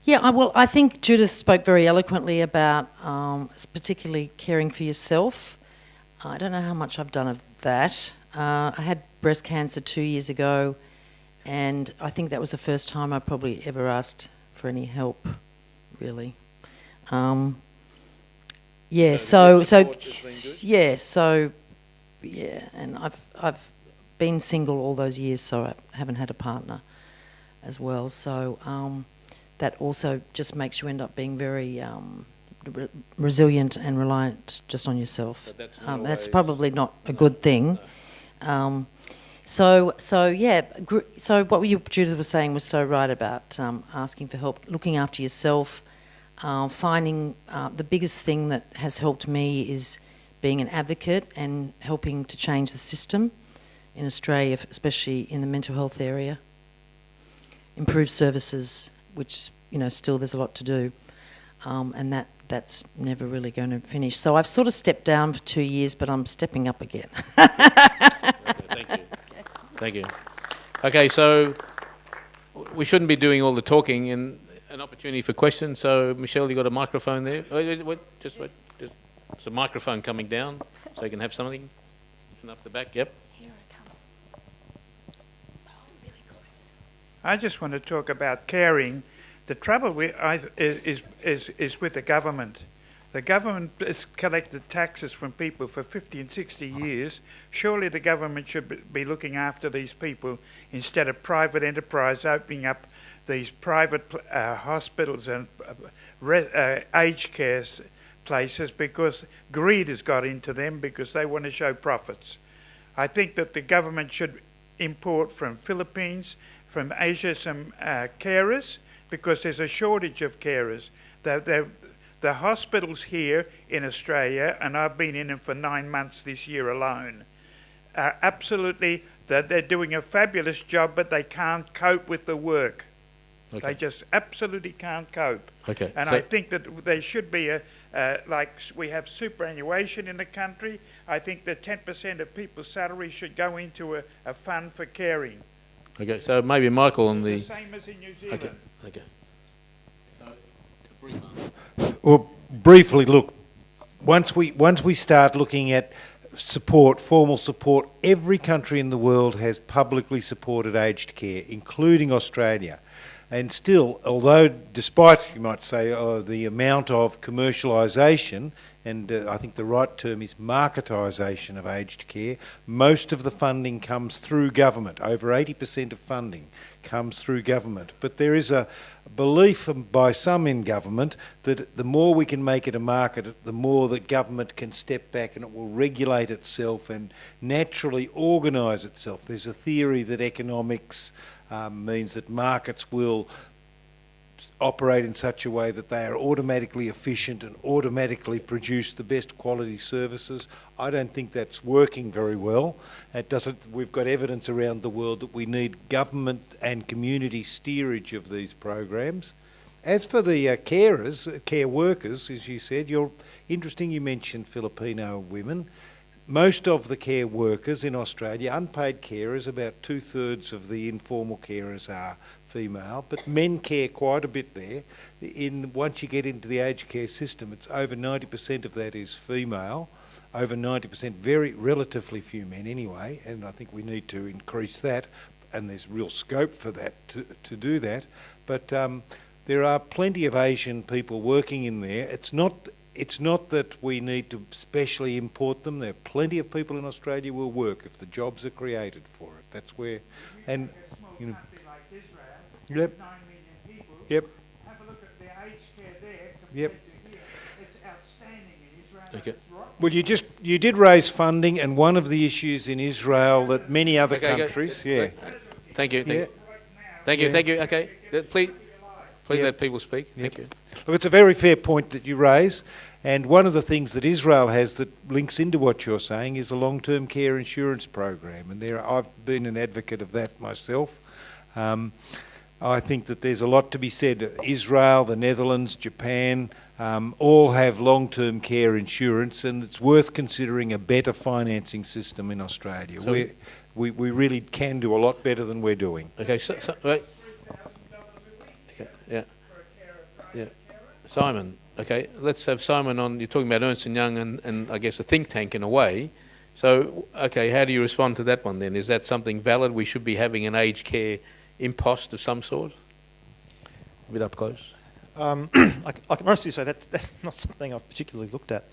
Yeah, I think Judith spoke very eloquently about particularly caring for yourself. I don't know how much I've done of that. I had breast cancer 2 years ago, and I think that was the first time I probably ever asked for any help, really. And I've been single all those years, so I haven't had a partner as well. So that also just makes you end up being very resilient and reliant just on yourself. That's probably not a good thing. No. So what Judith was saying was so right about asking for help, looking after yourself. Finding the biggest thing that has helped me is being an advocate and helping to change the system in Australia, especially in the mental health area. Improve services, which, still there's a lot to do, and that's never really going to finish. So I've sort of stepped down for 2 years, but I'm stepping up again. Okay, thank you. Okay, so we shouldn't be doing all the talking, and an opportunity for questions. So, Michelle, you got a microphone there? Wait. There's a microphone coming down, so you can have something. And up the back, yep. Here I come. Oh, really close. I just want to talk about caring. The trouble is with the government. The government has collected taxes from people for 50 and 60 years. Surely the government should be looking after these people instead of private enterprise opening up these private hospitals and aged care places, because greed has got into them because they want to show profits. I think that the government should import from Philippines, from Asia, some carers, because there's a shortage of carers. The hospitals here in Australia, and I've been in them for 9 months this year alone, are absolutely, they're doing a fabulous job, but they can't cope with the work. Okay. They just absolutely can't cope. Okay. And so I think that there should be like we have superannuation in the country. I think that 10% of people's salaries should go into a fund for caring. Okay, so maybe Michael on The the... same as in New Zealand. Okay. Well, briefly, look, once we start looking at support, formal support, every country in the world has publicly supported aged care, including Australia. And still, although despite, you might say, the amount of commercialisation, and I think the right term is marketisation of aged care, most of the funding comes through government. Over 80% of funding comes through government. But there is a belief by some in government that the more we can make it a market, the more that government can step back and it will regulate itself and naturally organise itself. There's a theory that economics means that markets will operate in such a way that they are automatically efficient and automatically produce the best quality services. I don't think that's working very well. It doesn't. We've got evidence around the world that we need government and community steerage of these programs. As for the carers, care workers, as you said, you're interesting. You mentioned Filipino women. Most of the care workers in Australia, unpaid carers, about 2/3 of the informal carers are female, but men care quite a bit there. Once you get into the aged care system, it's over 90% of that is female, over 90%, very relatively few men anyway, and I think we need to increase that, and there's real scope for that to do that. But there are plenty of Asian people working in there. It's not that we need to specially import them. There are plenty of people in Australia who will work if the jobs are created for it. That's where, and you know. Yep. 9 million people. Yep. Have a look at the aged care there compared Yep. to here. It's outstanding in Israel. Okay. It's right. Well, you did raise funding, and one of the issues in Israel that many other Okay, countries, yeah. Thank you. Yeah. Thank you. Yeah. Thank you. Okay. Please Yeah. let people speak. Thank you. Look, it's a very fair point that you raise, and one of the things that Israel has that links into what you're saying is a long-term care insurance program, and I've been an advocate of that myself. I think that there's a lot to be said. Israel, the Netherlands, Japan, all have long-term care insurance, and it's worth considering a better financing system in Australia. So We really can do a lot better than we're doing. Okay. Right. Okay. Yeah. Yeah. Simon. Okay. Let's have Simon on. You're talking about Ernst & Young and I guess a think tank in a way. So, okay, how do you respond to that one then? Is that something valid? We should be having an aged care impost of some sort? A bit up close. I can honestly say that's not something I've particularly looked at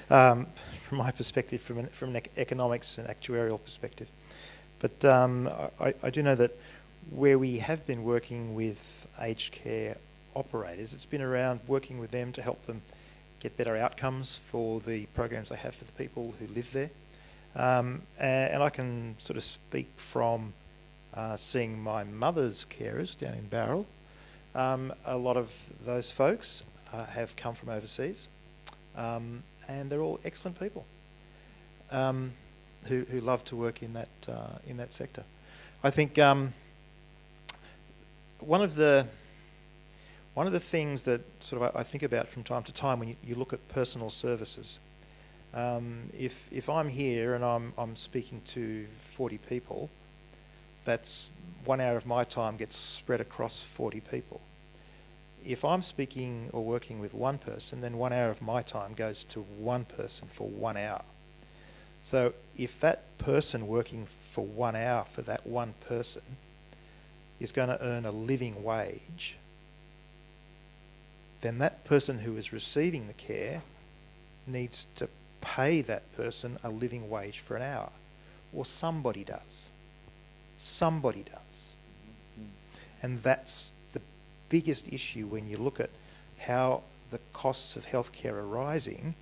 from my perspective, from an economics and actuarial perspective. But I do know that where we have been working with aged care operators, it's been around working with them to help them get better outcomes for the programs they have for the people who live there. And I can sort of speak from seeing my mother's carers down in Barrel. A lot of those folks have come from overseas, and they're all excellent people who love to work in that sector. I think one of the things that sort of I think about from time to time when you look at personal services, if I'm here and I'm speaking to 40 people, that's 1 hour of my time gets spread across 40 people. If I'm speaking or working with one person, then 1 hour of my time goes to one person for 1 hour. So if that person working for 1 hour for that one person is going to earn a living wage, then that person who is receiving the care needs to pay that person a living wage for an hour. Or somebody does. Somebody does. And that's the biggest issue when you look at how the costs of healthcare are rising.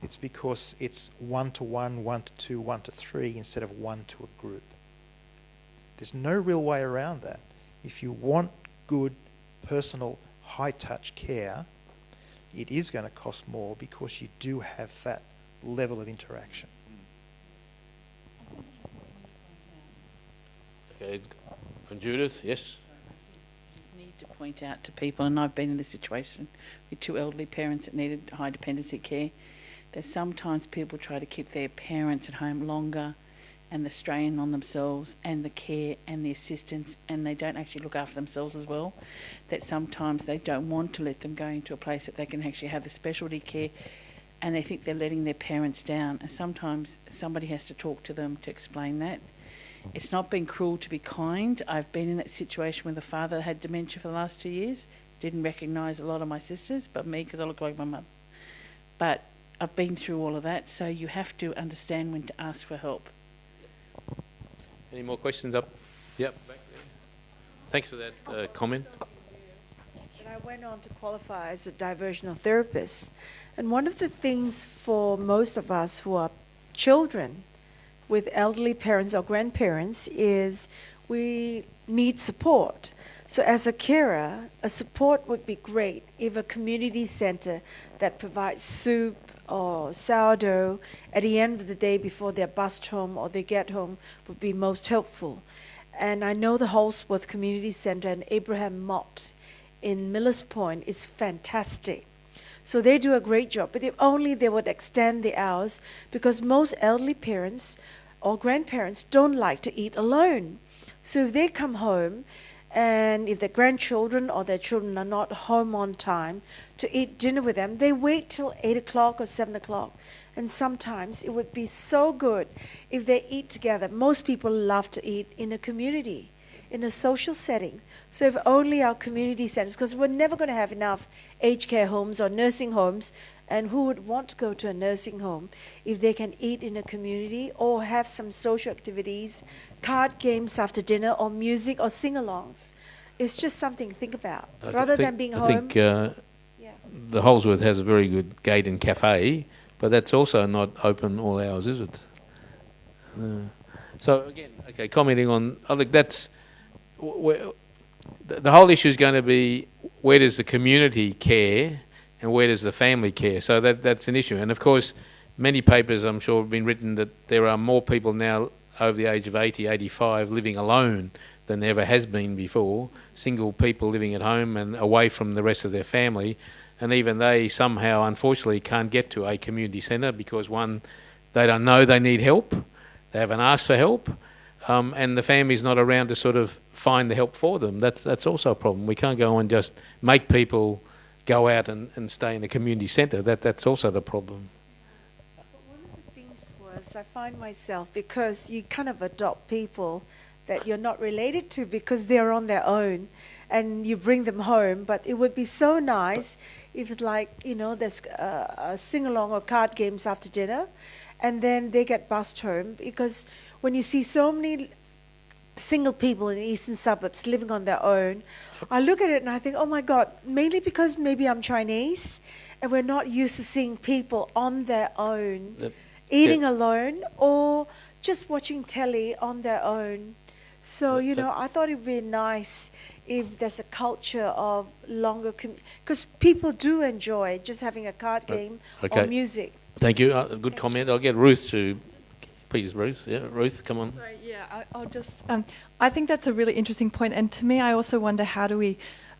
It's because it's 1-to-1, 1-to-2, 1-to-3 instead of 1 to a group. There's no real way around that. If you want good, personal, high-touch care, it is going to cost more because you do have that level of interaction. Okay, from Judith, yes? Need to point out to people, and I've been in this situation with 2 elderly parents that needed high dependency care, that sometimes people try to keep their parents at home longer, and the strain on themselves and the care and the assistance, and they don't actually look after themselves as well, that sometimes they don't want to let them go into a place that they can actually have the specialty care, and they think they're letting their parents down, and sometimes somebody has to talk to them to explain that. It's not been cruel to be kind. I've been in that situation where the father had dementia for the last 2 years, didn't recognise a lot of my sisters, but me, because I look like my mum. But I've been through all of that, so you have to understand when to ask for help. Any more questions up? Yep, back there. Thanks for that comment. And I went on to qualify as a diversional therapist. And one of the things for most of us who are children with elderly parents or grandparents is we need support. So as a carer, a support would be great if a community centre that provides soup or sourdough at the end of the day before they're bussed home or they get home would be most helpful. And I know the Holdsworth Community Centre and Abraham Mott in Millers Point is fantastic. So they do a great job, but if only they would extend the hours, because most elderly parents or grandparents don't like to eat alone. So if they come home and if their grandchildren or their children are not home on time to eat dinner with them, they wait till 8 o'clock or 7 o'clock. And sometimes it would be so good if they eat together. Most people love to eat in a community, in a social setting. So if only our community centers, because we're never going to have enough aged care homes or nursing homes, and who would want to go to a nursing home if they can eat in a community or have some social activities, card games after dinner, or music or sing-alongs. It's just something to think about. Rather than being home. I think the Holdsworth has a very good gate and cafe, but that's also not open all hours, is it? So again, okay, commenting on, I think that's, the whole issue is going to be where does the community care and where does the family care? So that's an issue. And of course, many papers I'm sure have been written that there are more people now over the age of 80, 85 living alone than there ever has been before. Single people living at home and away from the rest of their family. And even they somehow, unfortunately, can't get to a community centre because, one, they don't know they need help. They haven't asked for help. And the family's not around to sort of find the help for them. That's also a problem. We can't go and just make people go out and stay in a community centre. That's also the problem. But one of the things was I find myself, because you kind of adopt people that you're not related to because they're on their own, and you bring them home. But it would be so nice if, there's a sing-along or card games after dinner, and then they get bussed home, because when you see so many single people in the eastern suburbs living on their own, I look at it and I think, oh my God, mainly because maybe I'm Chinese and we're not used to seeing people on their own, eating alone or just watching telly on their own. So, I thought it would be nice if there's a culture of longer, because people do enjoy just having a card game or music. Thank you. Good comment. I'll get Ruth to... Please, Ruth. Yeah, Ruth, come on. Sorry, yeah, I'll just... I think that's a really interesting point. And to me, I also wonder, how do we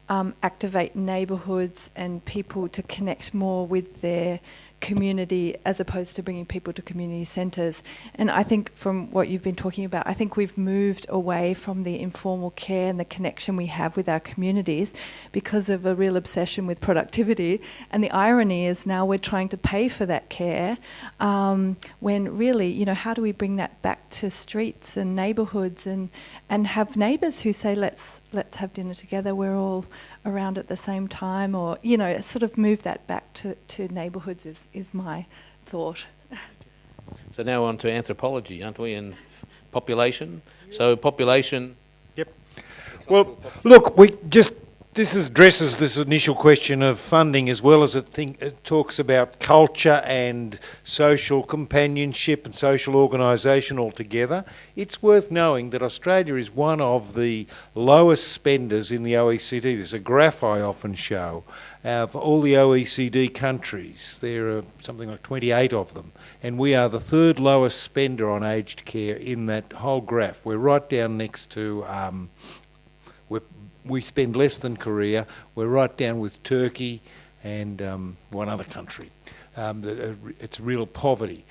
activate neighbourhoods and people to connect more with their community as opposed to bringing people to community centres? And I think from what you've been talking about, I think we've moved away from the informal care and the connection we have with our communities because of a real obsession with productivity. And the irony is now we're trying to pay for that care when really, how do we bring that back to streets and neighbourhoods and have neighbours who say, let's have dinner together, we're all around at the same time, or, sort of move that back to neighbourhoods is my thought. So now on to anthropology, aren't we, and population? So population... Well, look, this addresses this initial question of funding, as well as it talks about culture and social companionship and social organisation altogether. It's worth knowing that Australia is one of the lowest spenders in the OECD. There's a graph I often show of all the OECD countries. There are something like 28 of them, and we are the third lowest spender on aged care in that whole graph. We're right down next to... we spend less than Korea. We're right down with Turkey and one other country. It's real poverty.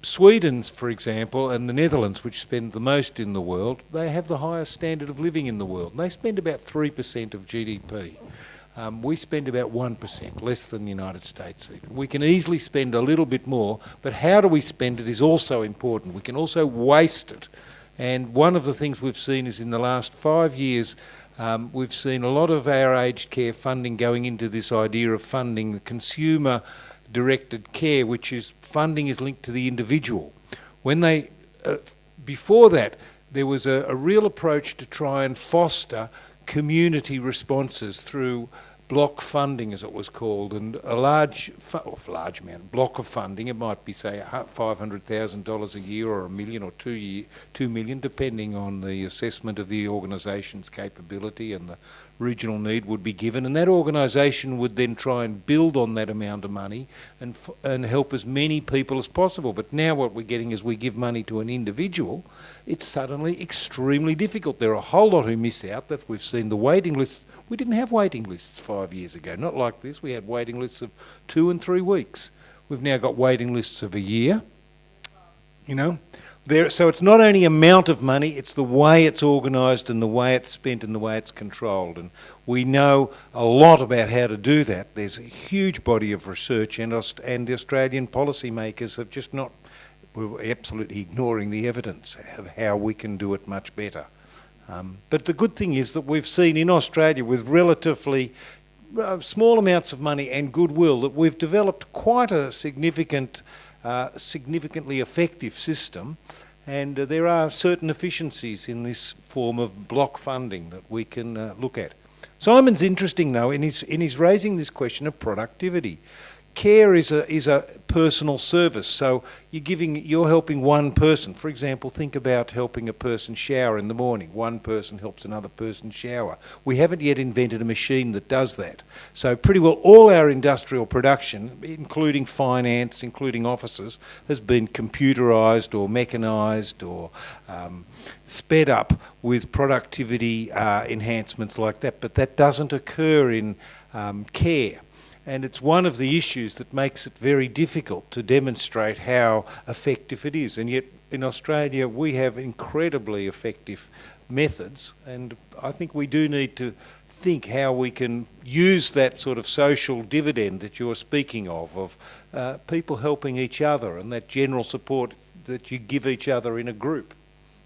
Sweden's, for example, and the Netherlands, which spend the most in the world, they have the highest standard of living in the world. They spend about 3% of GDP. We spend about 1%, less than the United States even. We can easily spend a little bit more, but how do we spend it is also important. We can also waste it. And one of the things we've seen is in the last 5 years, we've seen a lot of our aged care funding going into this idea of funding the consumer-directed care, which is funding is linked to the individual. When they, before that, there was a real approach to try and foster community responses through block funding, as it was called, and a large amount, block of funding. It might be, say, $500,000 a year or $1 million or $2 million, depending on the assessment of the organisation's capability and the regional need would be given. And that organisation would then try and build on that amount of money and help as many people as possible. But now what we're getting is we give money to an individual, it's suddenly extremely difficult. There are a whole lot who miss out. That we've seen the waiting lists. We didn't have waiting lists 5 years ago, not like this. We had waiting lists of 2 and 3 weeks. We've now got waiting lists of a year, you know. So it's not only amount of money, it's the way it's organised and the way it's spent and the way it's controlled. And we know a lot about how to do that. There's a huge body of research, and the Australian policymakers have just not, we're absolutely ignoring the evidence of how we can do it much better. But the good thing is that we've seen in Australia, with relatively small amounts of money and goodwill, that we've developed quite a significantly effective system, and there are certain efficiencies in this form of block funding that we can look at. Simon's interesting, though, in his raising this question of productivity. Care is a personal service, so you're helping one person. For example, think about helping a person shower in the morning. One person helps another person shower. We haven't yet invented a machine that does that. So pretty well all our industrial production, including finance, including offices, has been computerised or mechanised or sped up with productivity enhancements like that. But that doesn't occur in care. And it's one of the issues that makes it very difficult to demonstrate how effective it is. And yet in Australia we have incredibly effective methods, and I think we do need to think how we can use that sort of social dividend that you're speaking of people helping each other and that general support that you give each other in a group.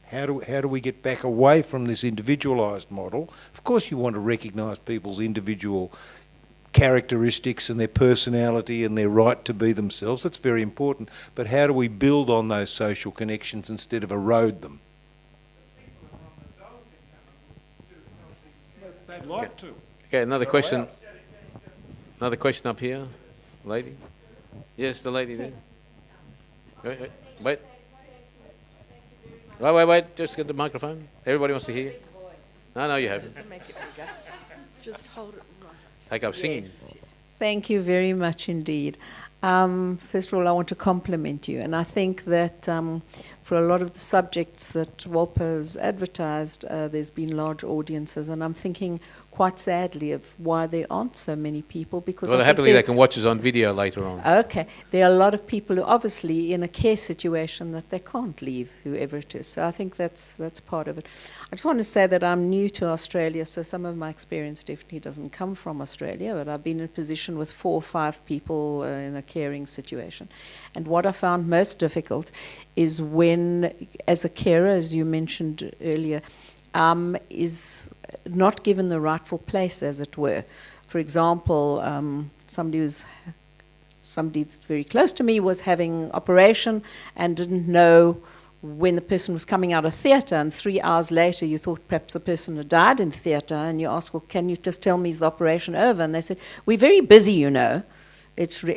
How do we get back away from this individualised model? Of course you want to recognise people's individual characteristics and their personality and their right to be themselves. That's very important. But how do we build on those social connections instead of erode them? They'd like to. Okay, another question. Another question up here, lady. Yes, the lady there. Wait. Wait. Just get the microphone. Everybody wants to hear. No, you haven't. Just hold it. Take up singing. Yes. Thank you very much indeed. First of all, I want to compliment you, and I think that for a lot of the subjects that Wolper has advertised, there's been large audiences, and I'm thinking quite sadly of why there aren't so many people, because well, happily they can watch us on video later on. Okay, there are a lot of people who obviously in a care situation that they can't leave, whoever it is. So I think that's part of it. I just want to say that I'm new to Australia, so some of my experience definitely doesn't come from Australia, but I've been in a position with 4 or 5 people in a caring situation. And what I found most difficult is when, as a carer, as you mentioned earlier, is not given the rightful place, as it were. For example, somebody who's somebody that's very close to me was having operation and didn't know when the person was coming out of theatre, and 3 hours later you thought perhaps the person had died in theatre, and you asked, well, can you just tell me, is the operation over? And they said, we're very busy, you know.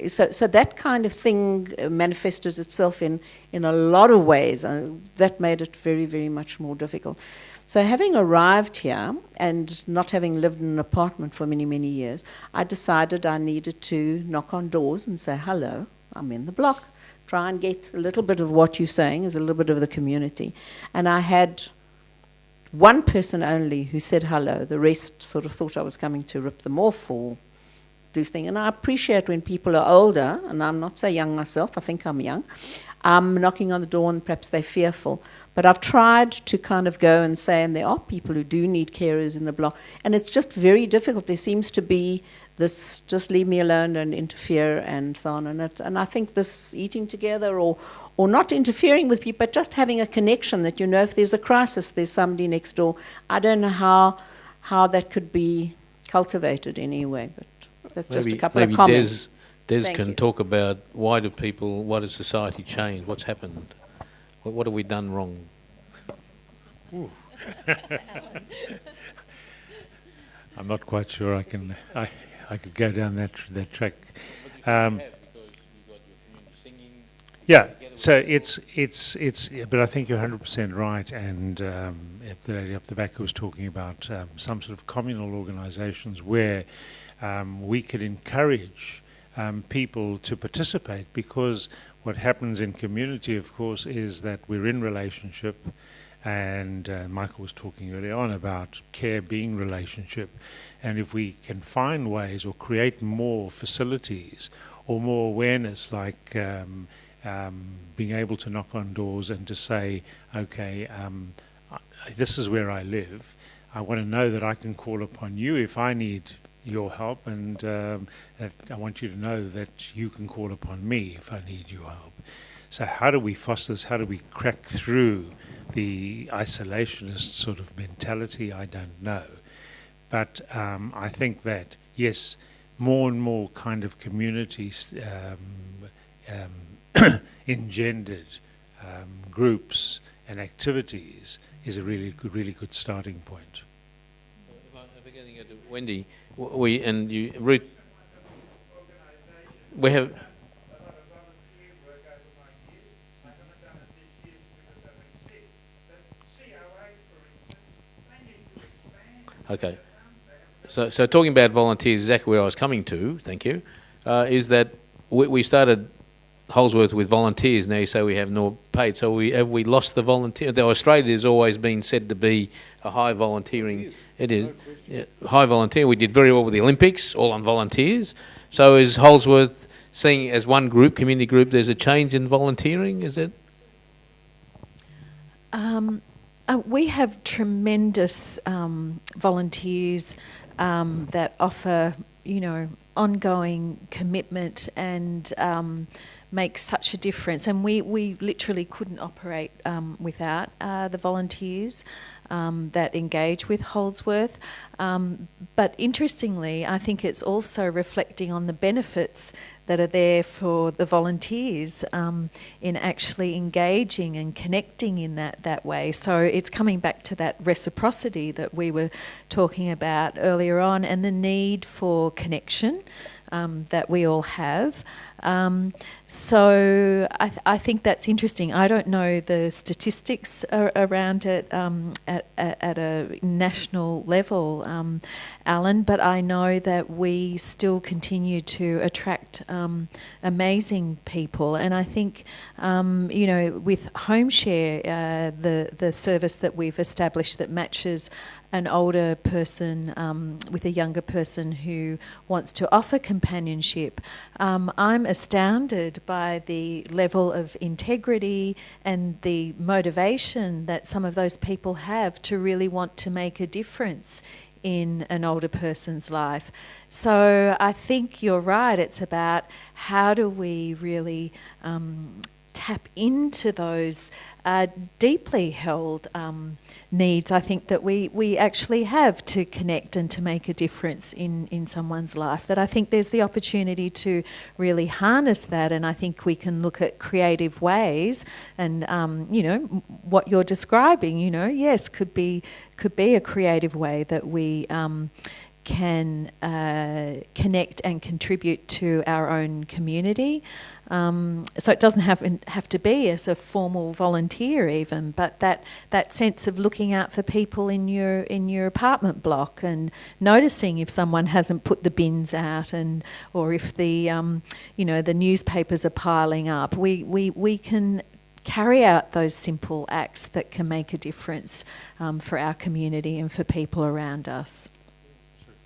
So that kind of thing manifested itself in a lot of ways, and that made it very, very much more difficult. So having arrived here and not having lived in an apartment for many, many years, I decided I needed to knock on doors and say, hello, I'm in the block. Try and get a little bit of what you're saying is a little bit of the community. And I had one person only who said hello. The rest sort of thought I was coming to rip them off or do things. And I appreciate when people are older, and I'm not so young myself, I think I'm young, knocking on the door and perhaps they're fearful. But I've tried to kind of go and say, and there are people who do need carers in the block, and it's just very difficult. There seems to be this just leave me alone, don't interfere, and so on. And I think this eating together or not interfering with people, but just having a connection that, you know, if there's a crisis, there's somebody next door. I don't know how that could be cultivated anyway, but that's just a couple of comments. Des can talk about why does society change? What's happened? What have we done wrong? I'm not quite sure I could go down that track. Yeah, so it's. But I think you're 100% right. And the lady up the back who was talking about some sort of communal organisations where we could encourage people to participate, because what happens in community, of course, is that we're in relationship. And Michael was talking earlier on about care being relationship. And if we can find ways or create more facilities or more awareness, like being able to knock on doors and to say, okay, this is where I live. I want to know that I can call upon you if I need your help, and that I want you to know that you can call upon me if I need your help. So how do we foster this? How do we crack through the isolationist sort of mentality? I don't know. But I think that, yes, more and more kind of communities engendered groups and activities is a really good starting point. If I'm going to go to Wendy, Ruth, we have... Okay. So talking about volunteers, exactly where I was coming to, thank you, is that we started Holdsworth with volunteers. Now you say we have no paid. So have we lost the volunteer? Though Australia has always been said to be a high volunteering. It is. Yeah, high volunteer. We did very well with the Olympics, all on volunteers. So is Holdsworth seeing as one group, community group, there's a change in volunteering, is it? We have tremendous volunteers that offer, you know, ongoing commitment and make such a difference. And we literally couldn't operate without the volunteers that engage with Holdsworth. But interestingly, I think it's also reflecting on the benefits that are there for the volunteers in actually engaging and connecting in that way. So it's coming back to that reciprocity that we were talking about earlier on, and the need for connection that we all have. So I think that's interesting. I don't know the statistics around it at a national level, Alan, but I know that we still continue to attract amazing people. And I think, you know, with Home Share, the service that we've established that matches an older person with a younger person who wants to offer companionship, I'm astounded by the level of integrity and the motivation that some of those people have to really want to make a difference in an older person's life. So I think you're right, it's about how do we really tap into those deeply held needs, I think, that we actually have to connect and to make a difference in someone's life. That I think there's the opportunity to really harness that, and I think we can look at creative ways. And what you're describing, yes, could be a creative way that we can connect and contribute to our own community. So it doesn't have to be as a formal volunteer even, but that sense of looking out for people in your apartment block and noticing if someone hasn't put the bins out, or if the the newspapers are piling up. We can carry out those simple acts that can make a difference for our community and for people around us.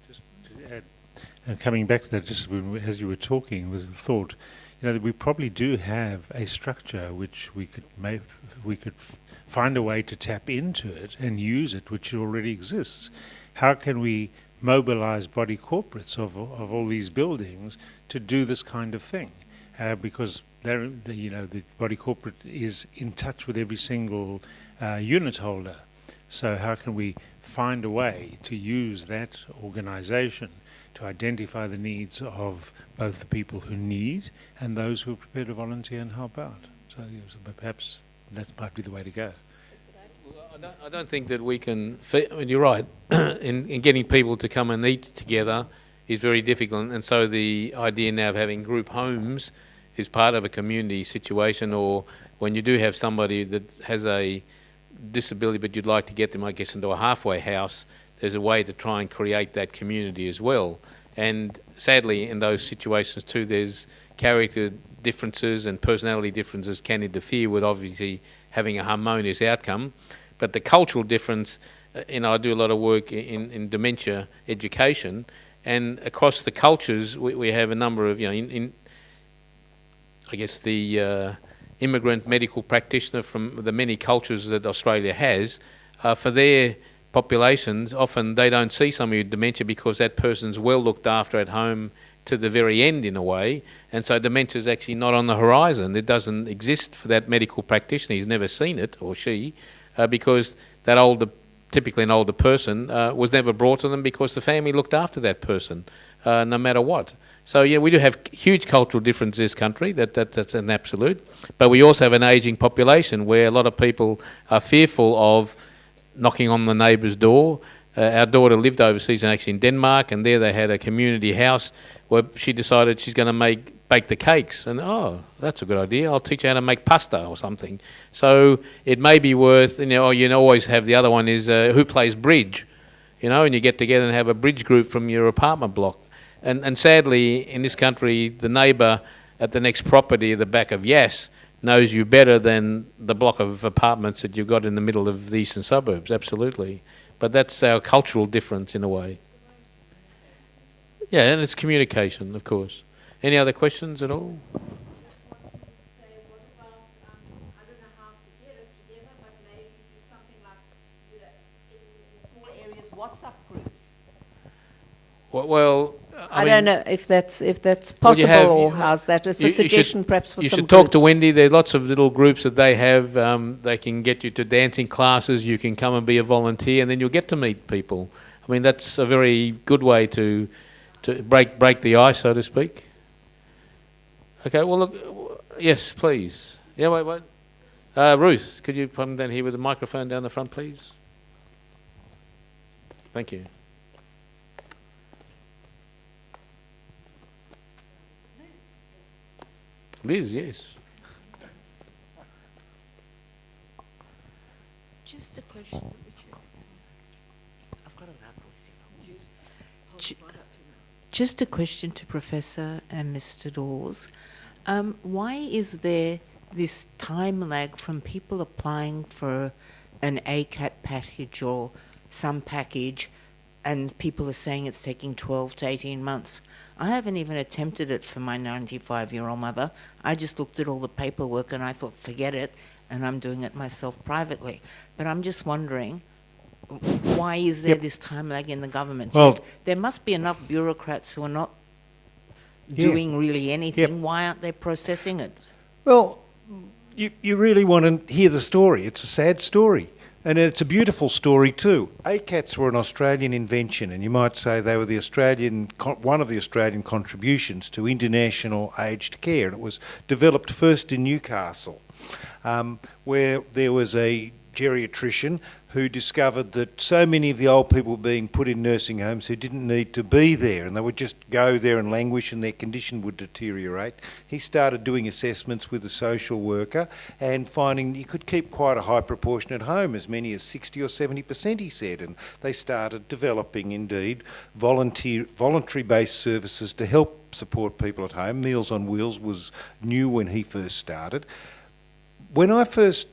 Just to add, and coming back to that, just as you were talking, was the thought, that we probably do have a structure which we could find a way to tap into it and use it, which already exists. How can we mobilize body corporates of all these buildings to do this kind of thing? Because the body corporate is in touch with every single unit holder. So how can we find a way to use that organisation to identify the needs of both the people who need and those who are prepared to volunteer and help out? So perhaps that might be the way to go. I don't think that we can... you're right. in getting people to come and eat together is very difficult, and so the idea now of having group homes is part of a community situation, or when you do have somebody that has a disability but you'd like to get them, I guess, into a halfway house, there's a way to try and create that community as well. And sadly, in those situations too, there's character differences and personality differences can interfere with obviously having a harmonious outcome. But the cultural difference, I do a lot of work in dementia education, and across the cultures we have a number of, I guess the immigrant medical practitioner from the many cultures that Australia has, for their populations, often they don't see somebody with dementia because that person's well looked after at home to the very end in a way, and so dementia is actually not on the horizon. It doesn't exist for that medical practitioner. He's never seen it, or she, because that typically an older person, was never brought to them because the family looked after that person, no matter what. So yeah, we do have huge cultural difference in this country, that's an absolute, but we also have an ageing population where a lot of people are fearful of knocking on the neighbour's door. Our daughter lived overseas and actually in Denmark, and there they had a community house where she decided she's going to bake the cakes, and that's a good idea, I'll teach you how to make pasta or something. So it may be worth, you always have the other one is who plays bridge, and you get together and have a bridge group from your apartment block. And sadly, in this country, the neighbour at the next property at the back of Yass knows you better than the block of apartments that you've got in the middle of the eastern suburbs, absolutely. But that's our cultural difference in a way. Yeah, and it's communication, of course. Any other questions at all? WhatsApp groups. Well, I don't know if that's possible, or how's that? It's a suggestion perhaps for some You should talk groups. to Wendy. There's lots of little groups that they have. They can get you to dancing classes. You can come and be a volunteer, and then you'll get to meet people. I mean, that's a very good way to break the ice, so to speak. Okay, well, look, yes, please. Yeah, wait. Ruth, could you come down here with the microphone down the front, please? Thank you. Liz, yes. Just a question. I've got a loud voice if I want. Just a question to Professor and Mr. Dawes. Why is there this time lag from people applying for an ACAT package or some package, and people are saying it's taking 12 to 18 months? I haven't even attempted it for my 95-year-old mother. I just looked at all the paperwork and I thought, forget it, and I'm doing it myself privately. But I'm just wondering, why is there this time lag in the government? Well, there must be enough bureaucrats who are not doing really anything. Why aren't they processing it? Well, you really want to hear the story. It's a sad story. And it's a beautiful story too. ACATs were an Australian invention, and you might say they were the one of the Australian contributions to international aged care. And it was developed first in Newcastle, where there was a geriatrician who discovered that so many of the old people were being put in nursing homes who didn't need to be there, and they would just go there and languish and their condition would deteriorate. He started doing assessments with a social worker and finding you could keep quite a high proportion at home, as many as 60 or 70%, he said, and they started developing, indeed, voluntary-based services to help support people at home. Meals on Wheels was new when he first started. When I first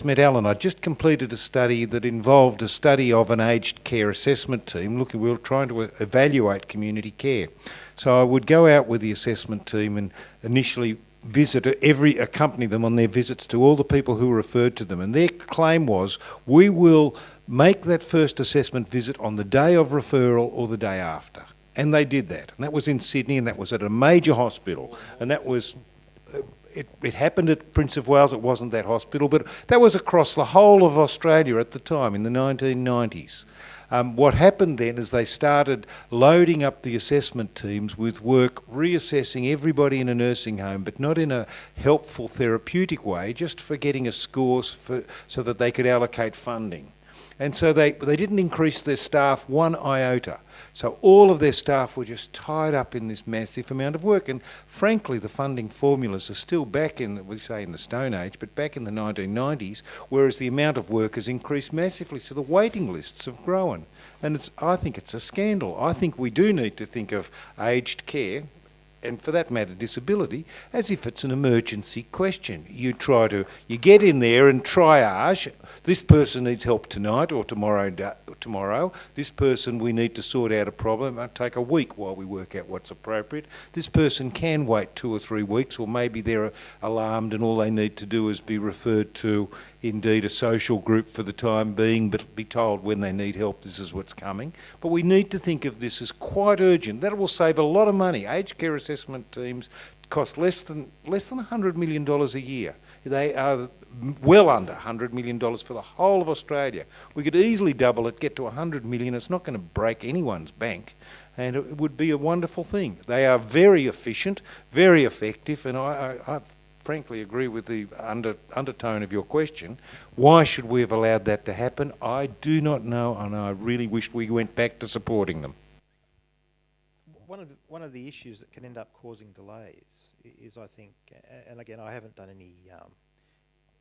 met Alan, I just completed a study that involved a study of an aged care assessment team. We were trying to evaluate community care. So I would go out with the assessment team and initially accompany them on their visits to all the people who were referred to them. And their claim was, we will make that first assessment visit on the day of referral or the day after. And they did that. And that was in Sydney, and that was at a major hospital. And that was... It happened at Prince of Wales. It wasn't that hospital, but that was across the whole of Australia at the time in the 1990s. What happened then is they started loading up the assessment teams with work reassessing everybody in a nursing home, but not in a helpful therapeutic way, just for getting a score so that they could allocate funding. And so they didn't increase their staff one iota. So all of their staff were just tied up in this massive amount of work. And frankly, the funding formulas are still back in, we say in the Stone Age, but back in the 1990s, whereas the amount of work has increased massively. So the waiting lists have grown. And I think it's a scandal. I think we do need to think of aged care, and for that matter disability, as if it's an emergency question. You get in there and triage, this person needs help tonight or tomorrow, this person we need to sort out a problem, it'll take a week while we work out what's appropriate, this person can wait 2 or 3 weeks, or maybe they're alarmed and all they need to do is be referred to indeed a social group for the time being, but be told when they need help this is what's coming. But we need to think of this as quite urgent. That will save a lot of money. Aged care assessment teams cost less than $100 million a year. They are well under $100 million for the whole of Australia. We could easily double it, get to $100 million. It's not going to break anyone's bank, and it would be a wonderful thing. They are very efficient, very effective, and I frankly agree with the undertone of your question. Why should we have allowed that to happen? I do not know, and I really wish we went back to supporting them. One of the issues that can end up causing delays is, I think, and again, I haven't done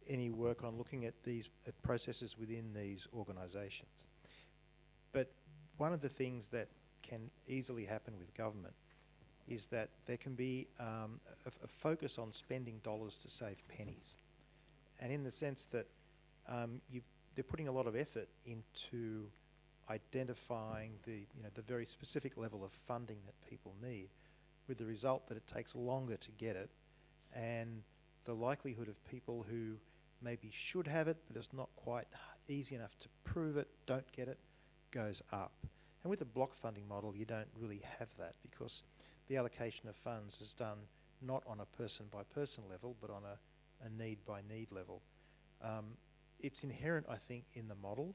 any work on looking at these processes within these organisations, but one of the things that can easily happen with government is that there can be a focus on spending dollars to save pennies, and in the sense that they're putting a lot of effort into identifying the very specific level of funding that people need, with the result that it takes longer to get it, and the likelihood of people who maybe should have it but it's not quite easy enough to prove it, don't get it, goes up. And with the block funding model you don't really have that, because the allocation of funds is done not on a person by person level but on a need by need level. It's inherent, I think, in the model.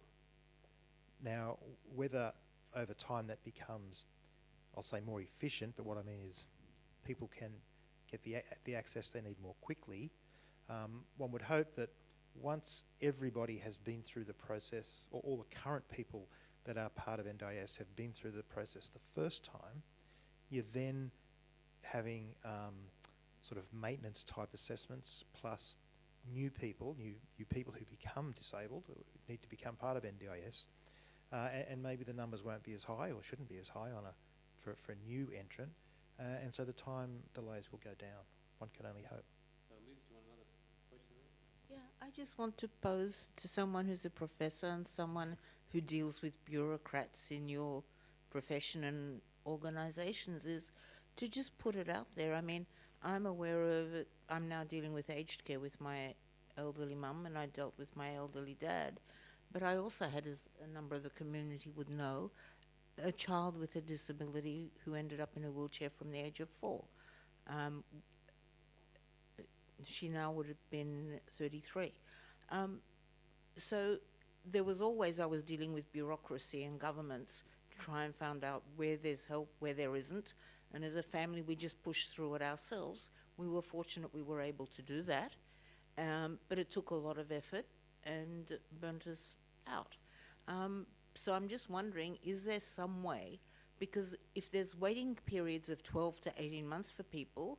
Now, whether over time that becomes, I'll say, more efficient, but what I mean is people can get the access they need more quickly, one would hope that once everybody has been through the process, or all the current people that are part of NDIS have been through the process the first time, you're then having sort of maintenance type assessments plus new people who become disabled, or need to become part of NDIS, and maybe the numbers won't be as high or shouldn't be as high for a new entrant, and so the time delays will go down. One can only hope. Liz, do you want another question? Yeah, I just want to pose to someone who's a professor and someone who deals with bureaucrats in your profession and organisations, is to just put it out there. I mean, I'm aware of it. I'm now dealing with aged care with my elderly mum, and I dealt with my elderly dad. But I also had, as a number of the community would know, a child with a disability who ended up in a wheelchair from the age of 4. she now would have been 33. So there was always, I was dealing with bureaucracy and governments to try and find out where there's help, where there isn't. And as a family, we just pushed through it ourselves. We were fortunate we were able to do that. But it took a lot of effort and burnt us out. So I'm just wondering, is there some way, because if there's waiting periods of 12 to 18 months for people,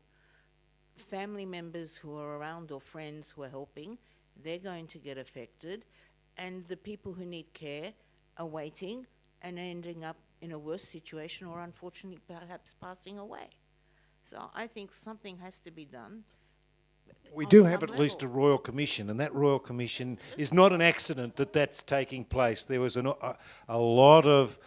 family members who are around or friends who are helping, they're going to get affected, and the people who need care are waiting and ending up in a worse situation or unfortunately perhaps passing away. So I think something has to be done. We do have at least a Royal Commission, and that Royal Commission is not an accident that that's taking place. There was a lot of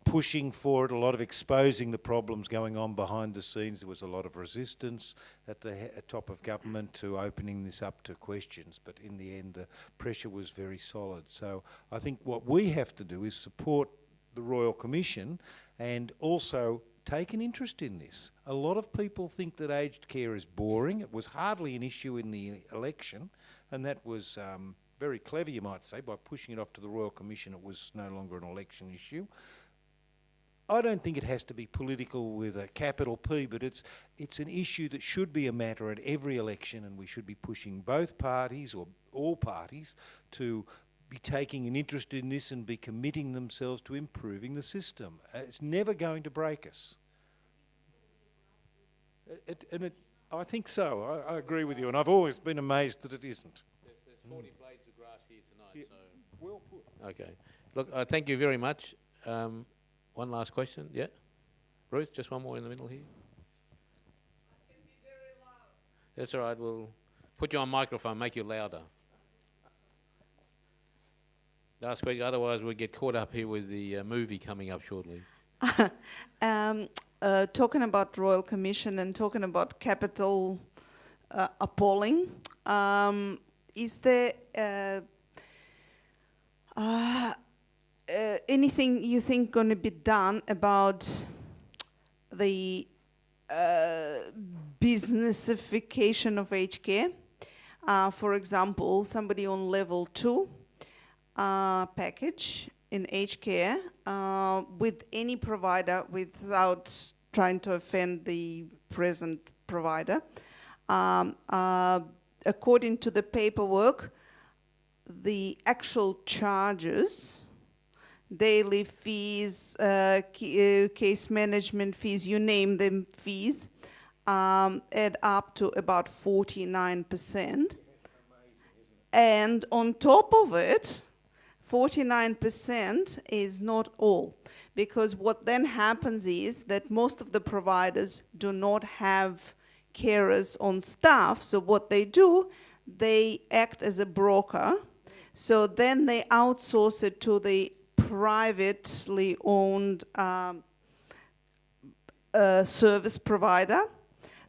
pushing for it, a lot of exposing the problems going on behind the scenes. There was a lot of resistance at the top of government to opening this up to questions, but in the end the pressure was very solid. So I think what we have to do is support the Royal Commission and also take an interest in this. A lot of people think that aged care is boring. It was hardly an issue in the election, and that was very clever, you might say. By pushing it off to the Royal Commission, it was no longer an election issue. I don't think it has to be political with a capital P, but it's an issue that should be a matter at every election, and we should be pushing both parties or all parties to be taking an interest in this and be committing themselves to improving the system. It's never going to break us. I think so. I agree with you, and I've always been amazed that it isn't. There's 40 blades of grass here tonight. Yeah. So Well put. okay. Look, thank you very much. One last question. Yeah? Ruth, just one more in the middle here. I can be very loud. That's all right. We'll put you on microphone, make you louder. Last question, otherwise we'll get caught up here with the movie coming up shortly. Talking about Royal Commission and talking about capital appalling, is there anything you think going to be done about the businessification of aged care? For example, somebody on level 2 package in aged care with any provider, without trying to offend the present provider. According to the paperwork, the actual charges, daily fees, case management fees, you name them fees, add up to about 49%. And on top of it, 49% is not all, because what then happens is that most of the providers do not have carers on staff. So what they do, they act as a broker. So then they outsource it to the privately owned service provider,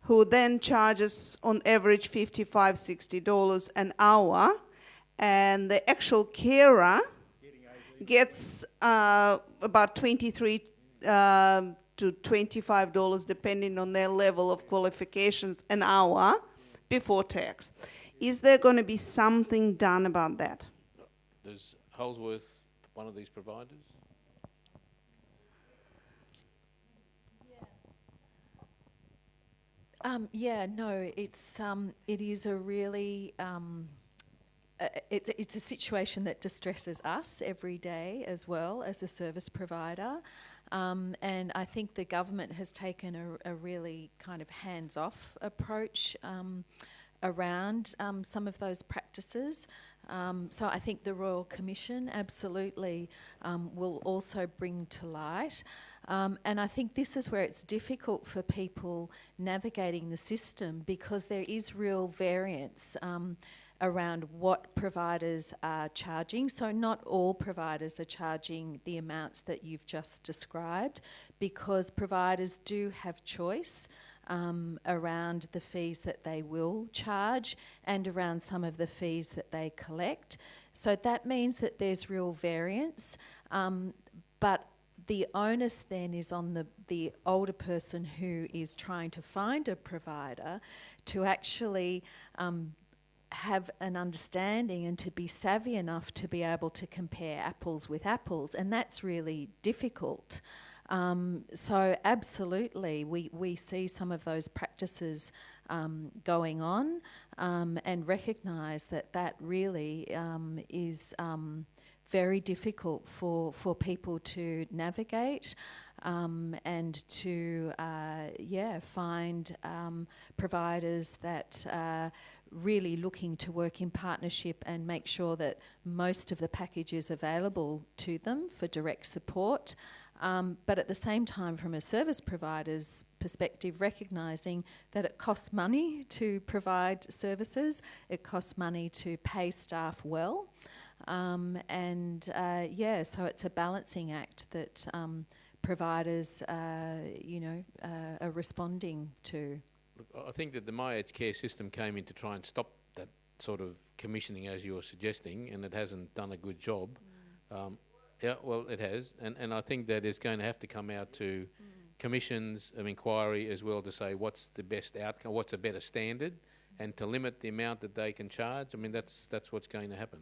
who then charges on average $55, $60 an hour. And the actual carer gets about $23 to $25, depending on their level of qualifications, an hour before tax. Is there going to be something done about that? Does Holdsworth, one of these providers? It is a really it's a situation that distresses us every day as well as a service provider, and I think the government has taken a really kind of hands-off approach around some of those practices. So I think the Royal Commission absolutely will also bring to light. And I think this is where it's difficult for people navigating the system, because there is real variance around what providers are charging. So not all providers are charging the amounts that you've just described, because providers do have choice around the fees that they will charge and around some of the fees that they collect. So that means that there's real variance, but the onus then is on the older person who is trying to find a provider to actually have an understanding and to be savvy enough to be able to compare apples with apples, and that's really difficult. So absolutely, we see some of those practices going on and recognise that really is very difficult for people to navigate and to find providers that are really looking to work in partnership and make sure that most of the package is available to them for direct support. But at the same time, from a service provider's perspective, recognising that it costs money to provide services, it costs money to pay staff well, so it's a balancing act that providers, are responding to. Look, I think that the My Aged Care system came in to try and stop that sort of commissioning, as you're suggesting, and it hasn't done a good job. Yeah, well, it has, and I think that it's going to have to come out to commissions of inquiry as well to say what's the best outcome, what's a better standard, and to limit the amount that they can charge. I mean, that's what's going to happen.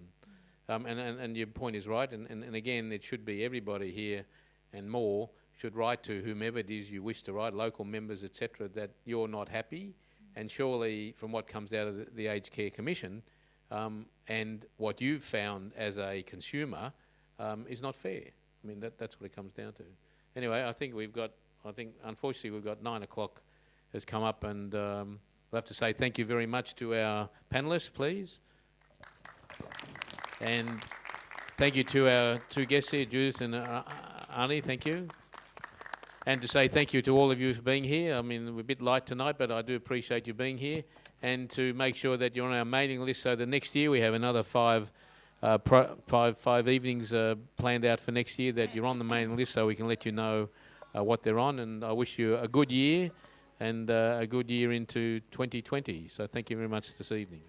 And your point is right, and again, it should be everybody here and more should write to whomever it is you wish to write, local members, etc., that you're not happy, and surely from what comes out of the Aged Care Commission and what you've found as a consumer is not fair. I mean, that's what it comes down to. Anyway, I think unfortunately we've got 9 o'clock has come up, and we'll have to say thank you very much to our panellists, please. And thank you to our two guests here, Judith and Arahni, thank you. And to say thank you to all of you for being here. I mean, we're a bit light tonight, but I do appreciate you being here. And to make sure that you're on our mailing list, so the next year we have another five evenings planned out for next year, that you're on the mailing list so we can let you know what they're on. And I wish you a good year and a good year into 2020. So thank you very much this evening.